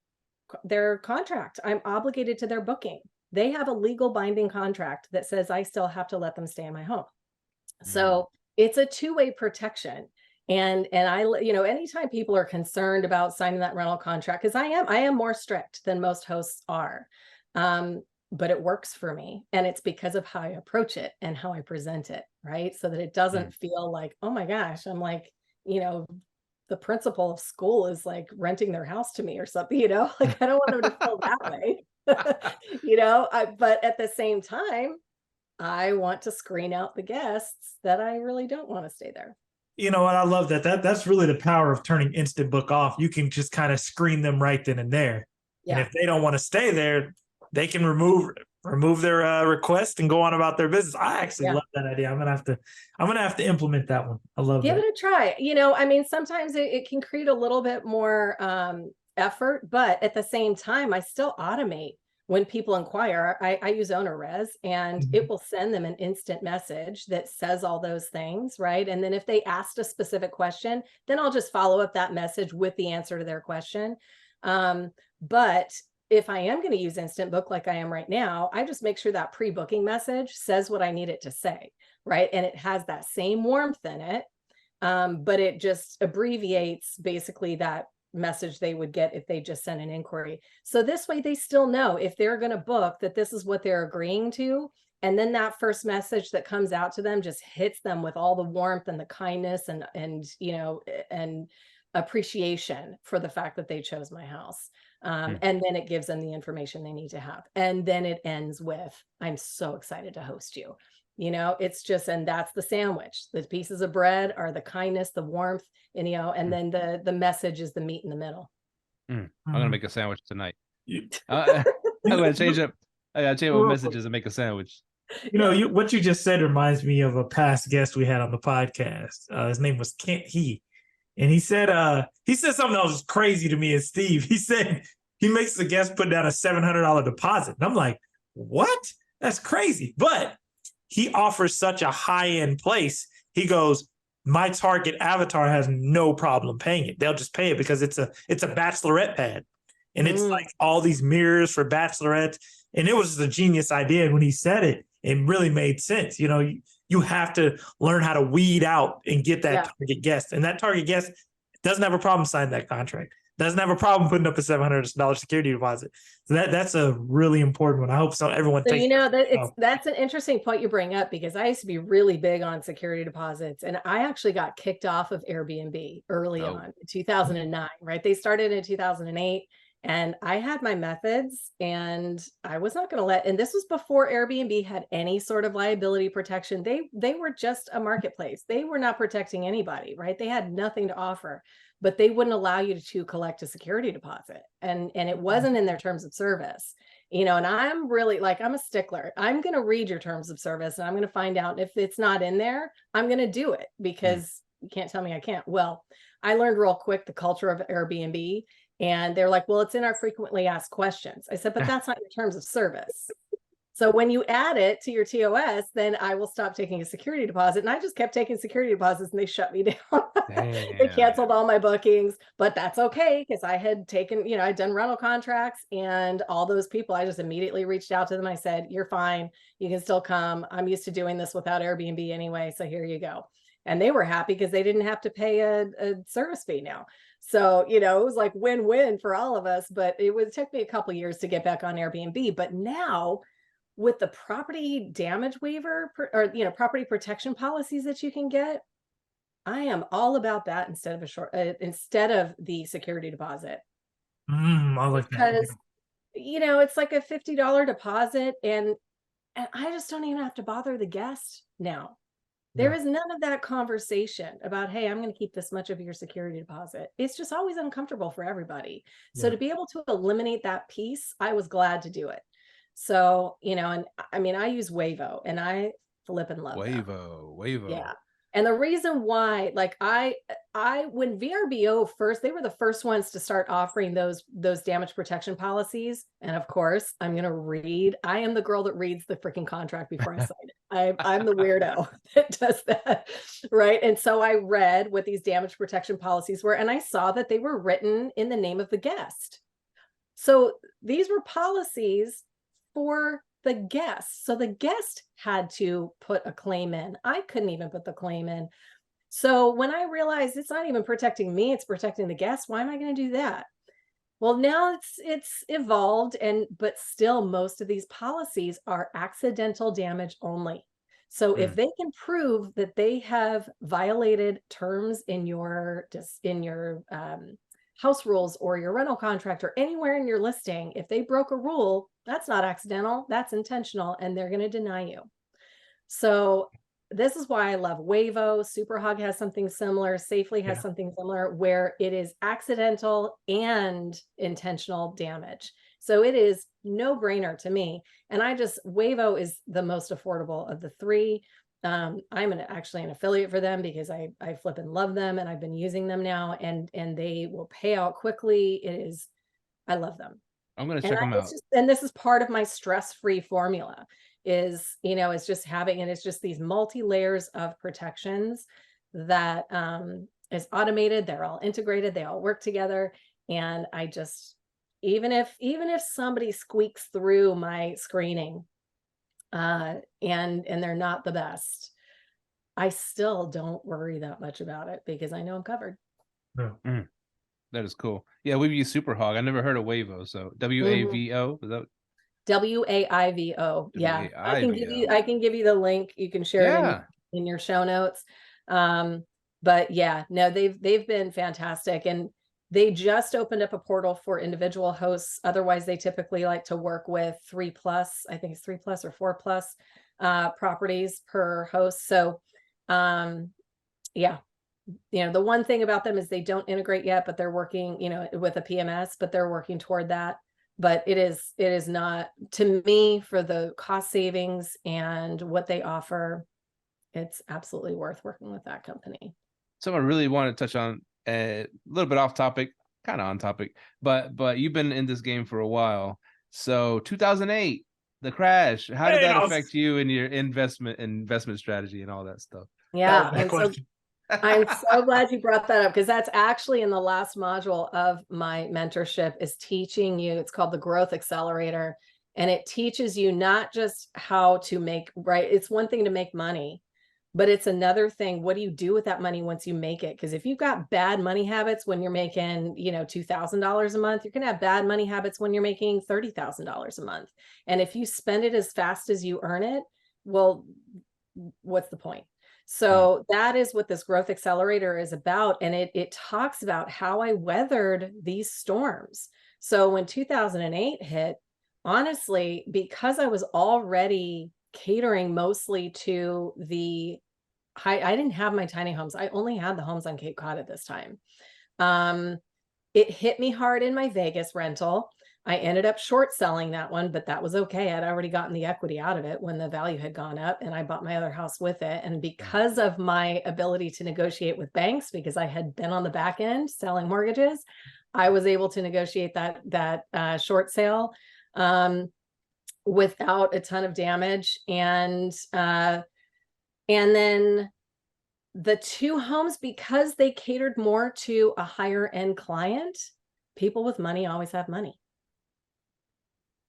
contract. I'm obligated to their booking. They have a legal binding contract that says I still have to let them stay in my home. So it's a two-way protection. And I, anytime people are concerned about signing that rental contract, because I am more strict than most hosts are, but it works for me. And it's because of how I approach it and how I present it, right? So that it doesn't feel like, oh my gosh, I'm like, the principal of school is like renting their house to me or something, like I don't want them to feel that way, but at the same time, I want to screen out the guests that I really don't want to stay there. You know what? I love that. That's really the power of turning Instant Book off. You can just kind of screen them right then and there. Yeah. And if they don't want to stay there, they can remove remove their request and go on about their business. I actually love that idea. I'm gonna have to implement that one. I love Give that. it a try. I mean, sometimes it can create a little bit more effort, but at the same time, I still automate when people inquire. I use OwnerRez, and it will send them an instant message that says all those things, right? And then if they asked a specific question, then I'll just follow up that message with the answer to their question. But if I am going to use Instant Book like I am right now, I just make sure that pre-booking message says what I need it to say, right? And it has that same warmth in it, but it just abbreviates basically that message they would get if they just sent an inquiry. So this way they still know if they're going to book that this is what they're agreeing to. And then that first message that comes out to them just hits them with all the warmth and the kindness and appreciation for the fact that they chose my house. And then it gives them the information they need to have. And then it ends with, I'm so excited to host you. It's just, and that's the sandwich. The pieces of bread are the kindness, the warmth, and then the message is the meat in the middle. I'm going to make a sandwich tonight. I'm going to change up. I got to change my messages and make a sandwich. What you just said reminds me of a past guest we had on the podcast. His name was Kent He. And he said something that was crazy to me and Steve. He said he makes the guest put down a $700 deposit. And I'm like, what? That's crazy. But he offers such a high-end place. He goes, my target avatar has no problem paying it. They'll just pay it because it's a bachelorette pad. And it's like all these mirrors for bachelorettes. And it was a genius idea. And when he said it, it really made sense. You have to learn how to weed out and get that target guest. And that target guest doesn't have a problem signing that contract. Doesn't have a problem putting up a $700 security deposit. So that's a really important one. I hope everyone takes that's an interesting point you bring up, because I used to be really big on security deposits, and I actually got kicked off of Airbnb early on in 2009, right? They started in 2008. And I had my methods, and I was not going to and this was before Airbnb had any sort of liability protection. They were just a marketplace. They were not protecting anybody, right? They had nothing to offer, but they wouldn't allow you to collect a security deposit. And it wasn't in their terms of service, and I'm really I'm a stickler. I'm going to read your terms of service, and I'm going to find out if it's not in there. I'm going to do it, because you can't tell me I can't. Well, I learned real quick the culture of Airbnb. And they're like, well, it's in our frequently asked questions. I said, but that's not your terms of service. So when you add it to your TOS, then I will stop taking a security deposit. And I just kept taking security deposits, and they shut me down. They canceled all my bookings, but that's okay, because I had taken, I'd done rental contracts, and all those people, I just immediately reached out to them. I said, you're fine. You can still come. I'm used to doing this without Airbnb anyway. So here you go. And they were happy because they didn't have to pay a service fee now. So, it was like win-win for all of us, but it took me a couple of years to get back on Airbnb. But now with the property damage waiver or, property protection policies that you can get, I am all about that instead of the security deposit. I like that. Because, it's like a $50 deposit, and I just don't even have to bother the guest now. There is none of that conversation about, hey, I'm going to keep this much of your security deposit. It's just always uncomfortable for everybody. So to be able to eliminate that piece, I was glad to do it. So, and I mean, I use VRBO, and I flip and love VRBO. Yeah. And the reason why, when VRBO first, they were the first ones to start offering those damage protection policies. And of course, I am the girl that reads the freaking contract before I sign it. I'm the weirdo that does that. Right. And so I read what these damage protection policies were, and I saw that they were written in the name of the guest. So these were policies for the guest. So the guest had to put a claim in. I couldn't even put the claim in. So when I realized it's not even protecting me, it's protecting the guest, why am I going to do that? Well, now it's evolved, but still most of these policies are accidental damage only. So if they can prove that they have violated terms in your house rules or your rental contract or anywhere in your listing, if they broke a rule, that's not accidental, that's intentional, and they're going to deny you. So this is why I love VRBO. Superhug has something similar. Safely has something similar, where it is accidental and intentional damage. So it is no brainer to me. And VRBO is the most affordable of the three. I'm actually an affiliate for them because I flip and love them, and I've been using them now, and they will pay out quickly. I love them. I'm going to check them out. And this is part of my stress-free formula is, it's just having, and it's just these multi-layers of protections that is automated. They're all integrated. They all work together. And I just, even if somebody squeaks through my screening, and they're not the best, I still don't worry that much about it because I know I'm covered. That is cool. Yeah, we've used Superhog. I never heard of VRBO. So WAVO, is that WAIVO? Yeah, I can give you the link. You can share it in your show notes. But yeah, no, they've been fantastic, and they just opened up a portal for individual hosts. Otherwise, they typically like to work with 3+, I think it's 3+ or 4+ properties per host. So yeah, the one thing about them is they don't integrate yet, but they're working, with a PMS, but they're working toward that. But it is not, to me, for the cost savings and what they offer, it's absolutely worth working with that company. So I really want to touch on a little bit off topic, kind of on topic, but you've been in this game for a while. So 2008, the crash, how did that affect you and your investment strategy and all that stuff? Yeah, I'm so glad you brought that up, because that's actually in the last module of my mentorship, is teaching you. It's called the Growth Accelerator, and it teaches you not just how to make, right? It's one thing to make money, but it's another thing, what do you do with that money once you make it? Because if you've got bad money habits when you're making, $2,000 a month, you're going to have bad money habits when you're making $30,000 a month. And if you spend it as fast as you earn it, well, what's the point? So that is what this Growth Accelerator is about. And it talks about how I weathered these storms. So when 2008 hit, honestly, because I was already catering mostly to I didn't have my tiny homes. I only had the homes on Cape Cod at this time. It hit me hard in my Vegas rental. I ended up short selling that one, but that was okay. I'd already gotten the equity out of it when the value had gone up, and I bought my other house with it. And because of my ability to negotiate with banks, because I had been on the back end selling mortgages, I was able to negotiate that short sale without a ton of damage. And then the two homes, because they catered more to a higher end client, people with money always have money.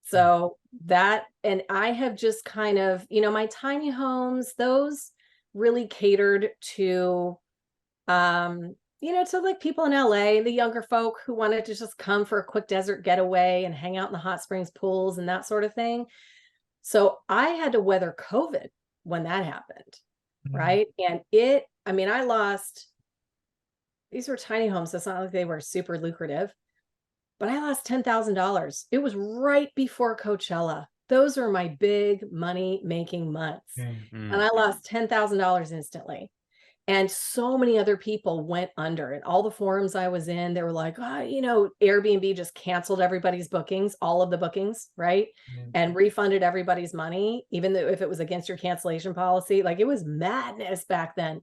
So that, and I have just kind of, my tiny homes, those really catered to, to like people in LA, the younger folk who wanted to just come for a quick desert getaway and hang out in the hot springs pools and that sort of thing. So I had to weather COVID when that happened. Right. And I lost, these were tiny homes. So it's not like they were super lucrative, but I lost $10,000. It was right before Coachella. Those were my big money making months. And I lost $10,000 instantly. And so many other people went under it. All the forums I was in, they were like, Airbnb just canceled everybody's bookings, all of the bookings, right? And refunded everybody's money, even though if it was against your cancellation policy. Like, it was madness back then.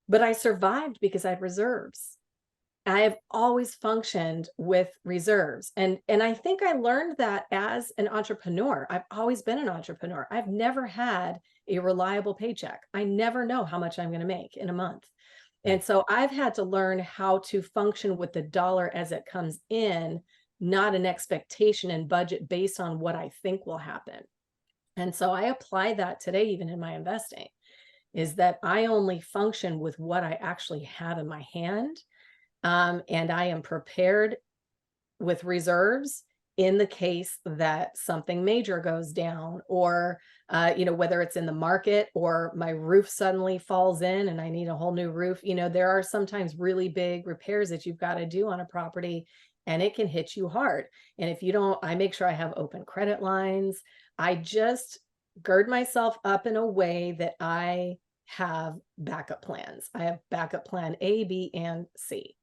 But I survived because I had reserves. I have always functioned with reserves. And I think I learned that as an entrepreneur. I've always been an entrepreneur. I've never had a reliable paycheck. I never know how much I'm going to make in a month. And so I've had to learn how to function with the dollar as it comes in, not an expectation and budget based on what I think will happen. And so I apply that today, even in my investing, is that I only function with what I actually have in my hand. And I am prepared with reserves in the case that something major goes down, or, whether it's in the market or my roof suddenly falls in and I need a whole new roof. There are sometimes really big repairs that you've got to do on a property, and it can hit you hard. And if you don't, I make sure I have open credit lines. I just gird myself up in a way that I have backup plans. I have backup plan A, B, and C.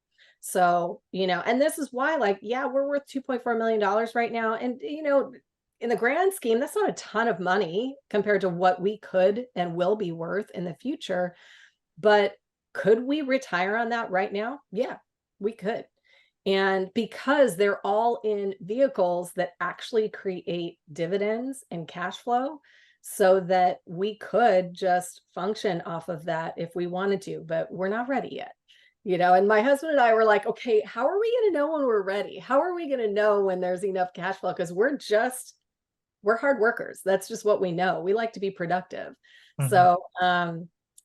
So, and this is why, like, yeah, we're worth $2.4 million right now. And, in the grand scheme, that's not a ton of money compared to what we could and will be worth in the future. But could we retire on that right now? Yeah, we could. And because they're all in vehicles that actually create dividends and cash flow, so that we could just function off of that if we wanted to, but we're not ready yet. And my husband and I were like, okay, how are we going to know when we're ready? How are we going to know when there's enough cash flow? Because we're hard workers. That's just what we know. We like to be productive. So,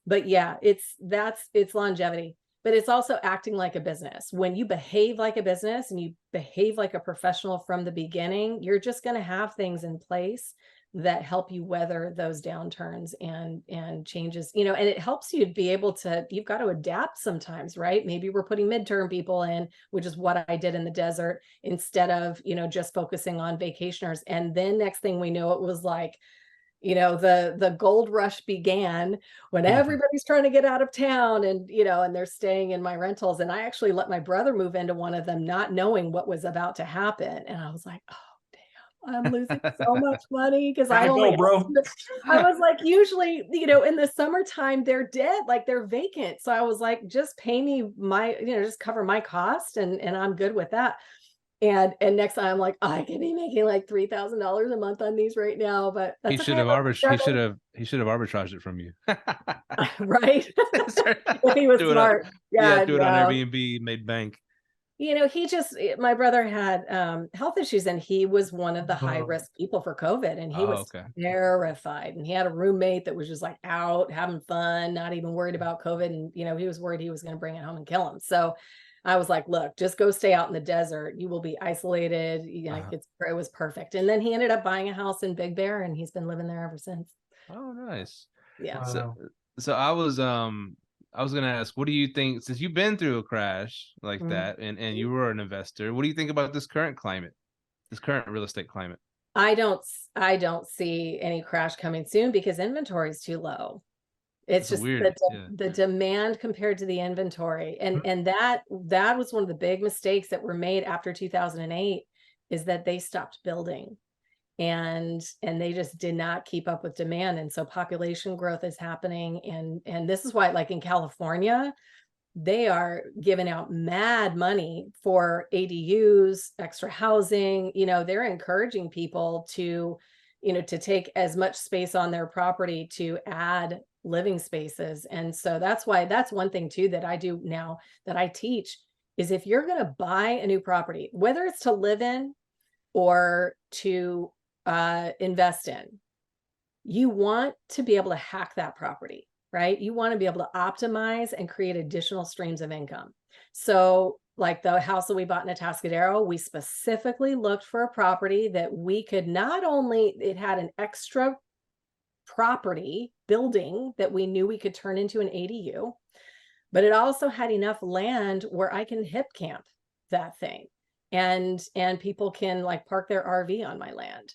but yeah, it's longevity, but it's also acting like a business. When you behave like a business and you behave like a professional from the beginning, you're just going to have things in place that help you weather those downturns and changes, and it helps you to be able to, you've got to adapt sometimes, right? Maybe we're putting midterm people in, which is what I did in the desert, instead of, just focusing on vacationers. And then next thing we know, it was like, the gold rush began when everybody's trying to get out of town and, and they're staying in my rentals. And I actually let my brother move into one of them, not knowing what was about to happen. And I was like, oh, I'm losing so much money because I was like, usually, in the summertime, they're dead, like they're vacant. So I was like, just pay me just cover my cost and I'm good with that. And next time I'm like, I could be making like $3,000 a month on these right now, but that's he should have arbitraged it from you. Right. If he was smart. Do it on Airbnb, made bank. My brother had health issues, and he was one of the high risk people for COVID, and he was terrified. And he had a roommate that was just like out having fun, not even worried about COVID. And, he was worried he was going to bring it home and kill him. So I was like, look, just go stay out in the desert. You will be isolated. It was perfect. And then he ended up buying a house in Big Bear, and he's been living there ever since. Oh, nice. Yeah. So I was going to ask, what do you think, since you've been through a crash like that and you were an investor, what do you think about this current climate, this current real estate climate? I don't see any crash coming soon because inventory is too low. It's just weird. The demand compared to the inventory. And that was one of the big mistakes that were made after 2008, is that they stopped building. And they just did not keep up with demand. And so population growth is happening. And this is why, like in California, they are giving out mad money for ADUs, extra housing. They're encouraging people to, to take as much space on their property to add living spaces. And so that's one thing too that I do now that I teach is, if you're going to buy a new property, whether it's to live in or to invest in, you want to be able to hack that property, right? You want to be able to optimize and create additional streams of income. So like the house that we bought in Atascadero, we specifically looked for a property that we could it had an extra property building that we knew we could turn into an ADU, but it also had enough land where I can hip camp that thing. And people can like park their RV on my land.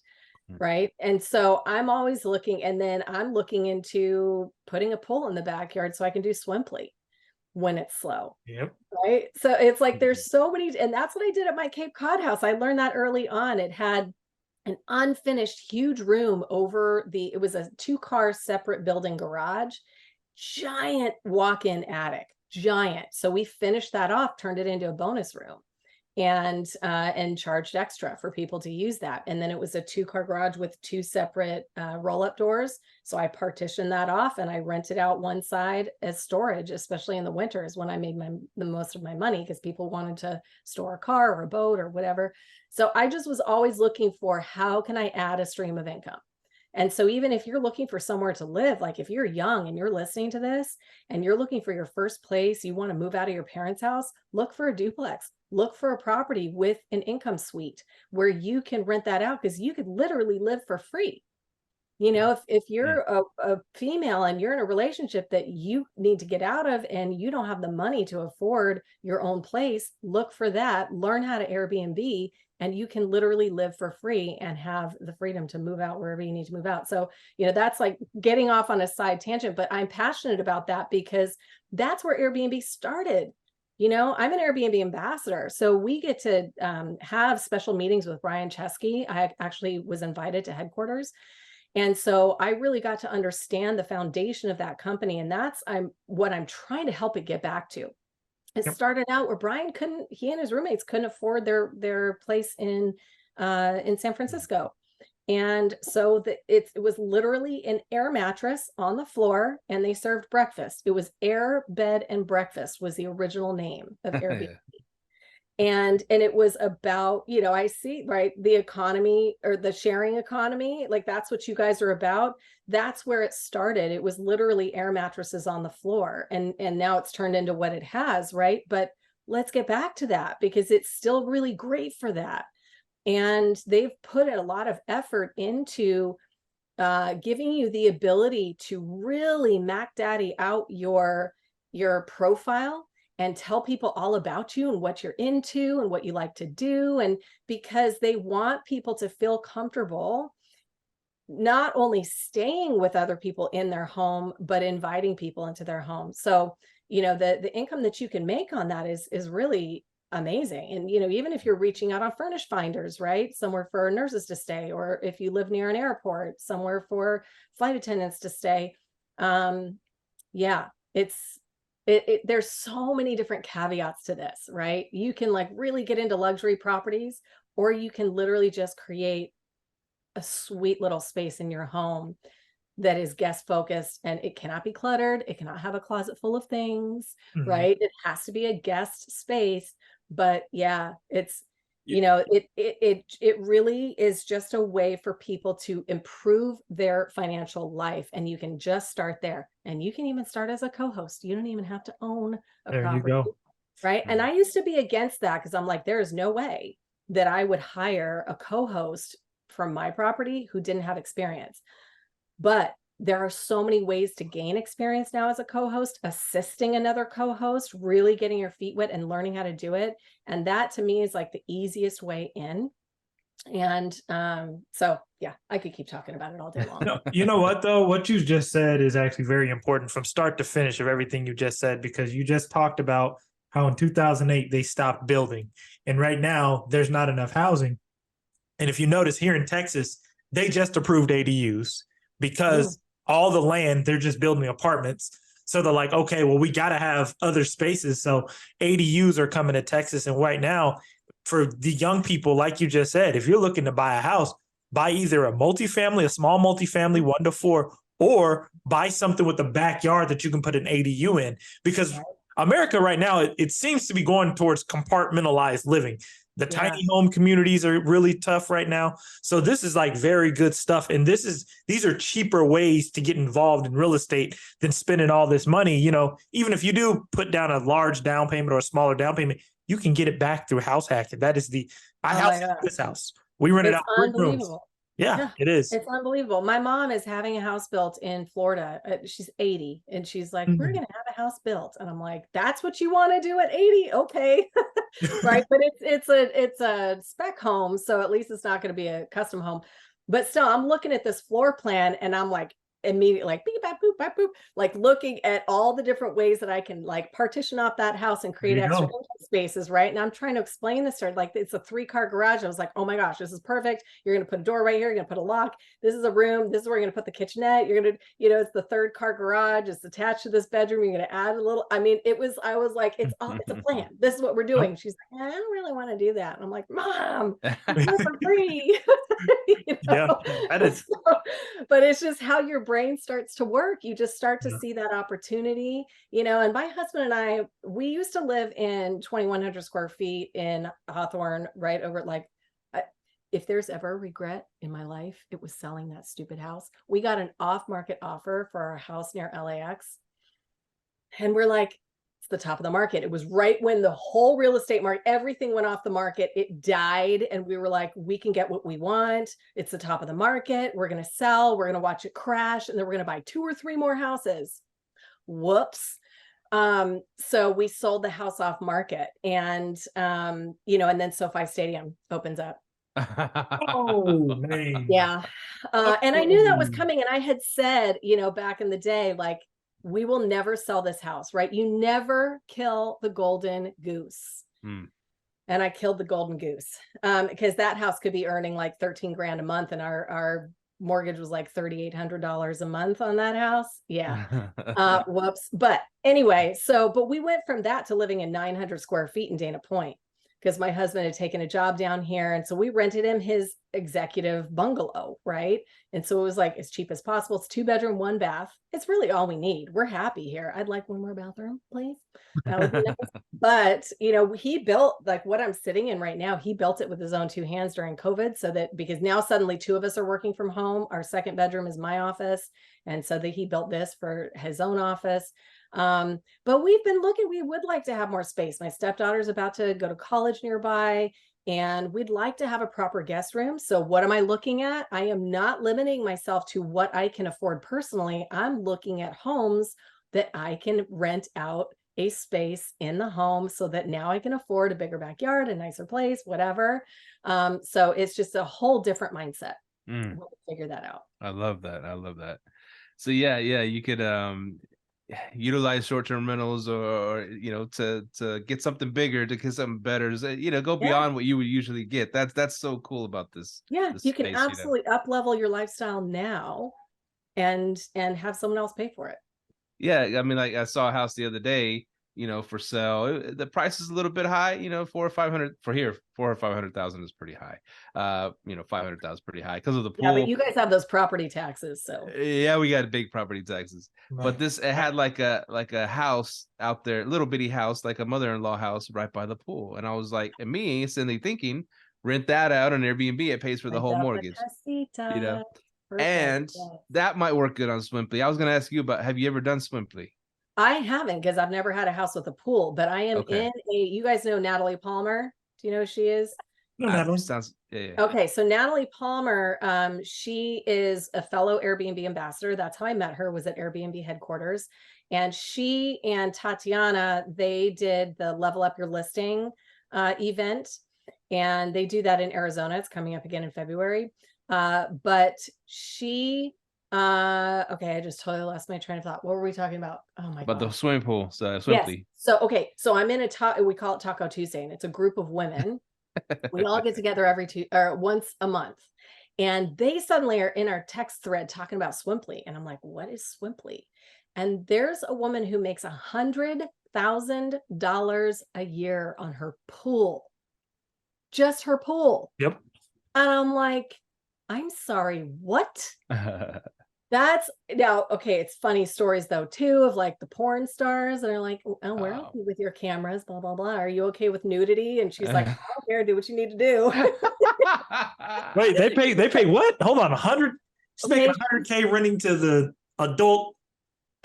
Right. And so I'm always looking, and then I'm looking into putting a pool in the backyard so I can do Swimply when it's slow. Yep. Right. So it's like, there's so many, and that's what I did at my Cape Cod house. I learned that early on. It had an unfinished huge room it was a 2-car separate building garage, giant walk-in attic, giant. So we finished that off, turned it into a bonus room. And charged extra for people to use that. And then it was a 2-car garage with 2 separate roll-up doors. So I partitioned that off and I rented out one side as storage, especially in the winters when I made the most of my money, because people wanted to store a car or a boat or whatever. So I just was always looking for, how can I add a stream of income? And so even if you're looking for somewhere to live, like if you're young and you're listening to this and you're looking for your first place, you want to move out of your parents' house, look for a duplex, look for a property with an income suite where you can rent that out, because you could literally live for free. If you're a female and you're in a relationship that you need to get out of and you don't have the money to afford your own place, look for that, learn how to Airbnb, and you can literally live for free and have the freedom to move out wherever you need to move out. So, that's like getting off on a side tangent, but I'm passionate about that because that's where Airbnb started. I'm an Airbnb ambassador. So we get to have special meetings with Brian Chesky. I actually was invited to headquarters. And so I really got to understand the foundation of that company. And that's what I'm trying to help it get back to. It started out where Brian he and his roommates couldn't afford their place in San Francisco. And so it was literally an air mattress on the floor, and they served breakfast. It was Air, Bed, and Breakfast was the original name of Airbnb. And it was about, I see, right, the economy or the sharing economy, like that's what you guys are about. That's where it started. It was literally air mattresses on the floor, and now it's turned into what it has, right? But let's get back to that because it's still really great for that. And they've put a lot of effort into giving you the ability to really Mac Daddy out your profile and tell people all about you and what you're into and what you like to do. And because they want people to feel comfortable, not only staying with other people in their home, but inviting people into their home. So, the income that you can make on that is really amazing. And, even if you're reaching out on furnished finders, right? Somewhere for nurses to stay, or if you live near an airport, somewhere for flight attendants to stay. There's so many different caveats to this, right? You can really get into luxury properties, or you can literally just create a sweet little space in your home that is guest focused, and it cannot be cluttered. It cannot have a closet full of things, right? It has to be a guest space. But yeah, it's, it really is just a way for people to improve their financial life. And you can just start there, and you can even start as a co-host. You don't even have to own a property, right? And I used to be against that because I'm like, there is no way that I would hire a co-host from my property who didn't have experience. But there are so many ways to gain experience now as a co-host, assisting another co-host, really getting your feet wet and learning how to do it. And that to me is like the easiest way in. And so, yeah, I could keep talking about it all day long. No, you know what, though? What you just said is actually very important from start to finish of everything you just said, because you just talked about how in 2008 they stopped building. And right now there's not enough housing. And if you notice here in Texas, they just approved ADUs because all the land, they're just building apartments. So they're like, okay, well, we got to have other spaces. So ADUs are coming to Texas. And right now, for the young people, like you just said, if you're looking to buy a house, buy either a multifamily, a small multifamily, 1 to 4, or buy something with a backyard that you can put an ADU in. Because America right now, it seems to be going towards compartmentalized living. The tiny home communities are really tough right now. So this is like very good stuff. And these are cheaper ways to get involved in real estate than spending all this money. Even if you do put down a large down payment or a smaller down payment, you can get it back through house hacking. That is this house. We rented out 3 rooms. Yeah, it is. It's unbelievable. My mom is having a house built in Florida. She's 80, and she's like, we're going to have a house built. And I'm like, that's what you want to do at 80? Okay. Right. But it's a spec home. So at least it's not going to be a custom home. But still, I'm looking at this floor plan, and I'm like, immediately like beep, bap, boop, bap, boop, like looking at all the different ways that I can like partition off that house and create extra income spaces, right? And I'm trying to explain this to her, like it's a 3-car garage. I was like, oh my gosh, this is perfect. You're going to put a door right here. You're going to put a lock. This is a room. This is where you're going to put the kitchenette. You're going to, it's the 3rd-car garage. It's attached to this bedroom. You're going to add a little, I was like, it's a plan. This is what we're doing. She's like, I don't really want to do that. And I'm like, Mom, that's for free. Yeah, that is. But it's just how your brain starts to work. You just start to see that opportunity, and my husband and I, we used to live in 2,100 square feet in Hawthorne, right over if there's ever a regret in my life, it was selling that stupid house. We got an off-market offer for our house near LAX. And we're like, it's the top of the market. It was right when the whole real estate market, everything went off the market. It died. And we were like, we can get what we want. It's the top of the market. We're going to sell. We're going to watch it crash. And then we're going to buy 2 or 3 more houses. Whoops. So we sold the house off market, and, and then SoFi Stadium opens up. Oh, man. Yeah. And I knew that was coming. And I had said, back in the day, like, we will never sell this house, right? You never kill the golden goose. And I killed the golden goose because that house could be earning like 13 grand a month, and our mortgage was like $3,800 a month on that house. Yeah. Whoops. But anyway, but we went from that to living in 900 square feet in Dana Point because my husband had taken a job down here. And so we rented him his executive bungalow, right? And so it was like as cheap as possible. It's 2-bedroom, 1 bath. It's really all we need. We're happy here. I'd like 1 more bathroom, please. That would be nice. But, he built like what I'm sitting in right now. He built it with his own 2 hands during COVID because now suddenly 2 of us are working from home. Our 2nd bedroom is my office. And so he built this for his own office. But we've been looking, we would like to have more space. My stepdaughter's about to go to college nearby, and we'd like to have a proper guest room. So what am I looking at? I am not limiting myself to what I can afford personally. I'm looking at homes that I can rent out a space in the home so that now I can afford a bigger backyard, a nicer place, whatever. So it's just a whole different mindset. We'll figure that out. I love that. So yeah, you could utilize short-term rentals or to get something bigger, to get something better, go beyond what you would usually get. That's so cool about this. This you can space, absolutely up level your lifestyle now and have someone else pay for it. Yeah, I mean, like I saw a house the other day, for sale. The price is a little bit high, 400 or 500 for here. 400 or 500,000 is pretty high. 500,000 is pretty high because of the pool. Yeah, but you guys have those property taxes, so yeah, we got big property taxes. Right. But it had like a house out there, little bitty house, like a mother-in-law house right by the pool, and I was like, and me instantly thinking, rent that out on Airbnb. It pays for the whole mortgage. And that might work good on Swimply. I was going to ask you about, have you ever done Swimply? I haven't, because I've never had a house with a pool, but I am in you guys know Natalie Palmer. Do you know who she is? No, sounds, yeah. Okay. So Natalie Palmer, she is a fellow Airbnb ambassador. That's how I met her, was at Airbnb headquarters. And she and Tatiana, they did the Level Up Your Listing event. And they do that in Arizona. It's coming up again in February. But she, okay, I just totally lost my train of thought. What were we talking about? Oh my God. About the swimming pool, Swimply. Yes. So I'm in we call it Taco Tuesday, and it's a group of women. We all get together once a month. And they suddenly are in our text thread talking about Swimply. And I'm like, what is Swimply? And there's a woman who makes $100,000 a year on her pool. Just her pool. Yep. And I'm like, I'm sorry, what? That's now, okay, it's funny stories though too, of like the porn stars that are like, oh, we're okay with your cameras, blah, blah, blah. Are you okay with nudity? And she's like, I don't care, do what you need to do. Wait, they pay what? Hold on, 100, make 100K renting to the adult.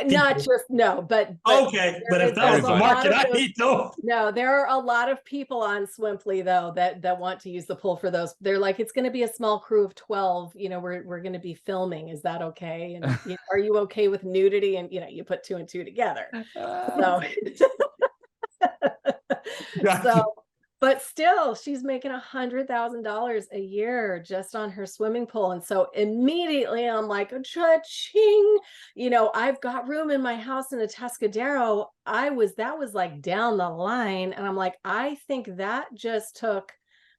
Not just but okay, but if that was the market, I need those. No, there are a lot of people on Swimply though that want to use the pool for those. They're like, it's going to be a small crew of 12. We're going to be filming. Is that okay? And are you okay with nudity? And you put 2 and 2 together. But still, she's making $100,000 a year just on her swimming pool. And so immediately I'm like, cha-ching, I've got room in my house in a Tuscadero. That was like down the line. And I'm like, I think that just took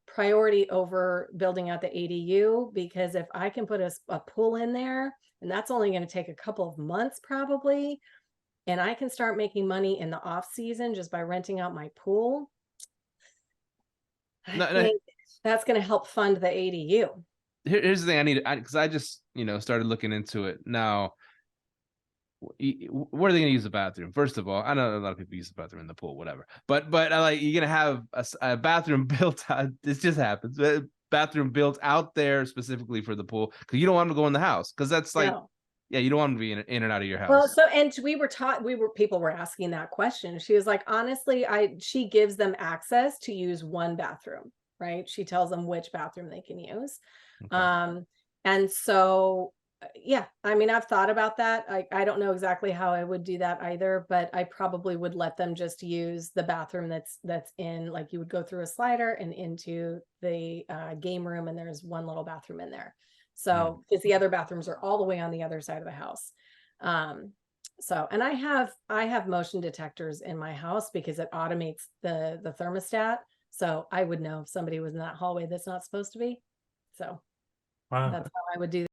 priority over building out the ADU, because if I can put a pool in there, and that's only going to take a couple of months probably, and I can start making money in the off season just by renting out my pool. I think that's going to help fund the ADU. Here's the thing because I just, started looking into it. Now, where are they going to use the bathroom? First of all, I know a lot of people use the bathroom in the pool, whatever. But like, you're going to have a bathroom built out. This just happens. A bathroom built out there specifically for the pool, because you don't want them to go in the house, because that's like, yeah, you don't want them to be in and out of your house. Well, and people were asking that question. She was like, honestly, she gives them access to use one bathroom, right? She tells them which bathroom they can use. Okay. And so, yeah, I mean, I've thought about that. I don't know exactly how I would do that either, but I probably would let them just use the bathroom that's in, like, you would go through a slider and into the game room, and there's one little bathroom in there. So, because the other bathrooms are all the way on the other side of the house. So, and I have motion detectors in my house because it automates the thermostat. So I would know if somebody was in that hallway that's not supposed to be. So Wow. that's how I would do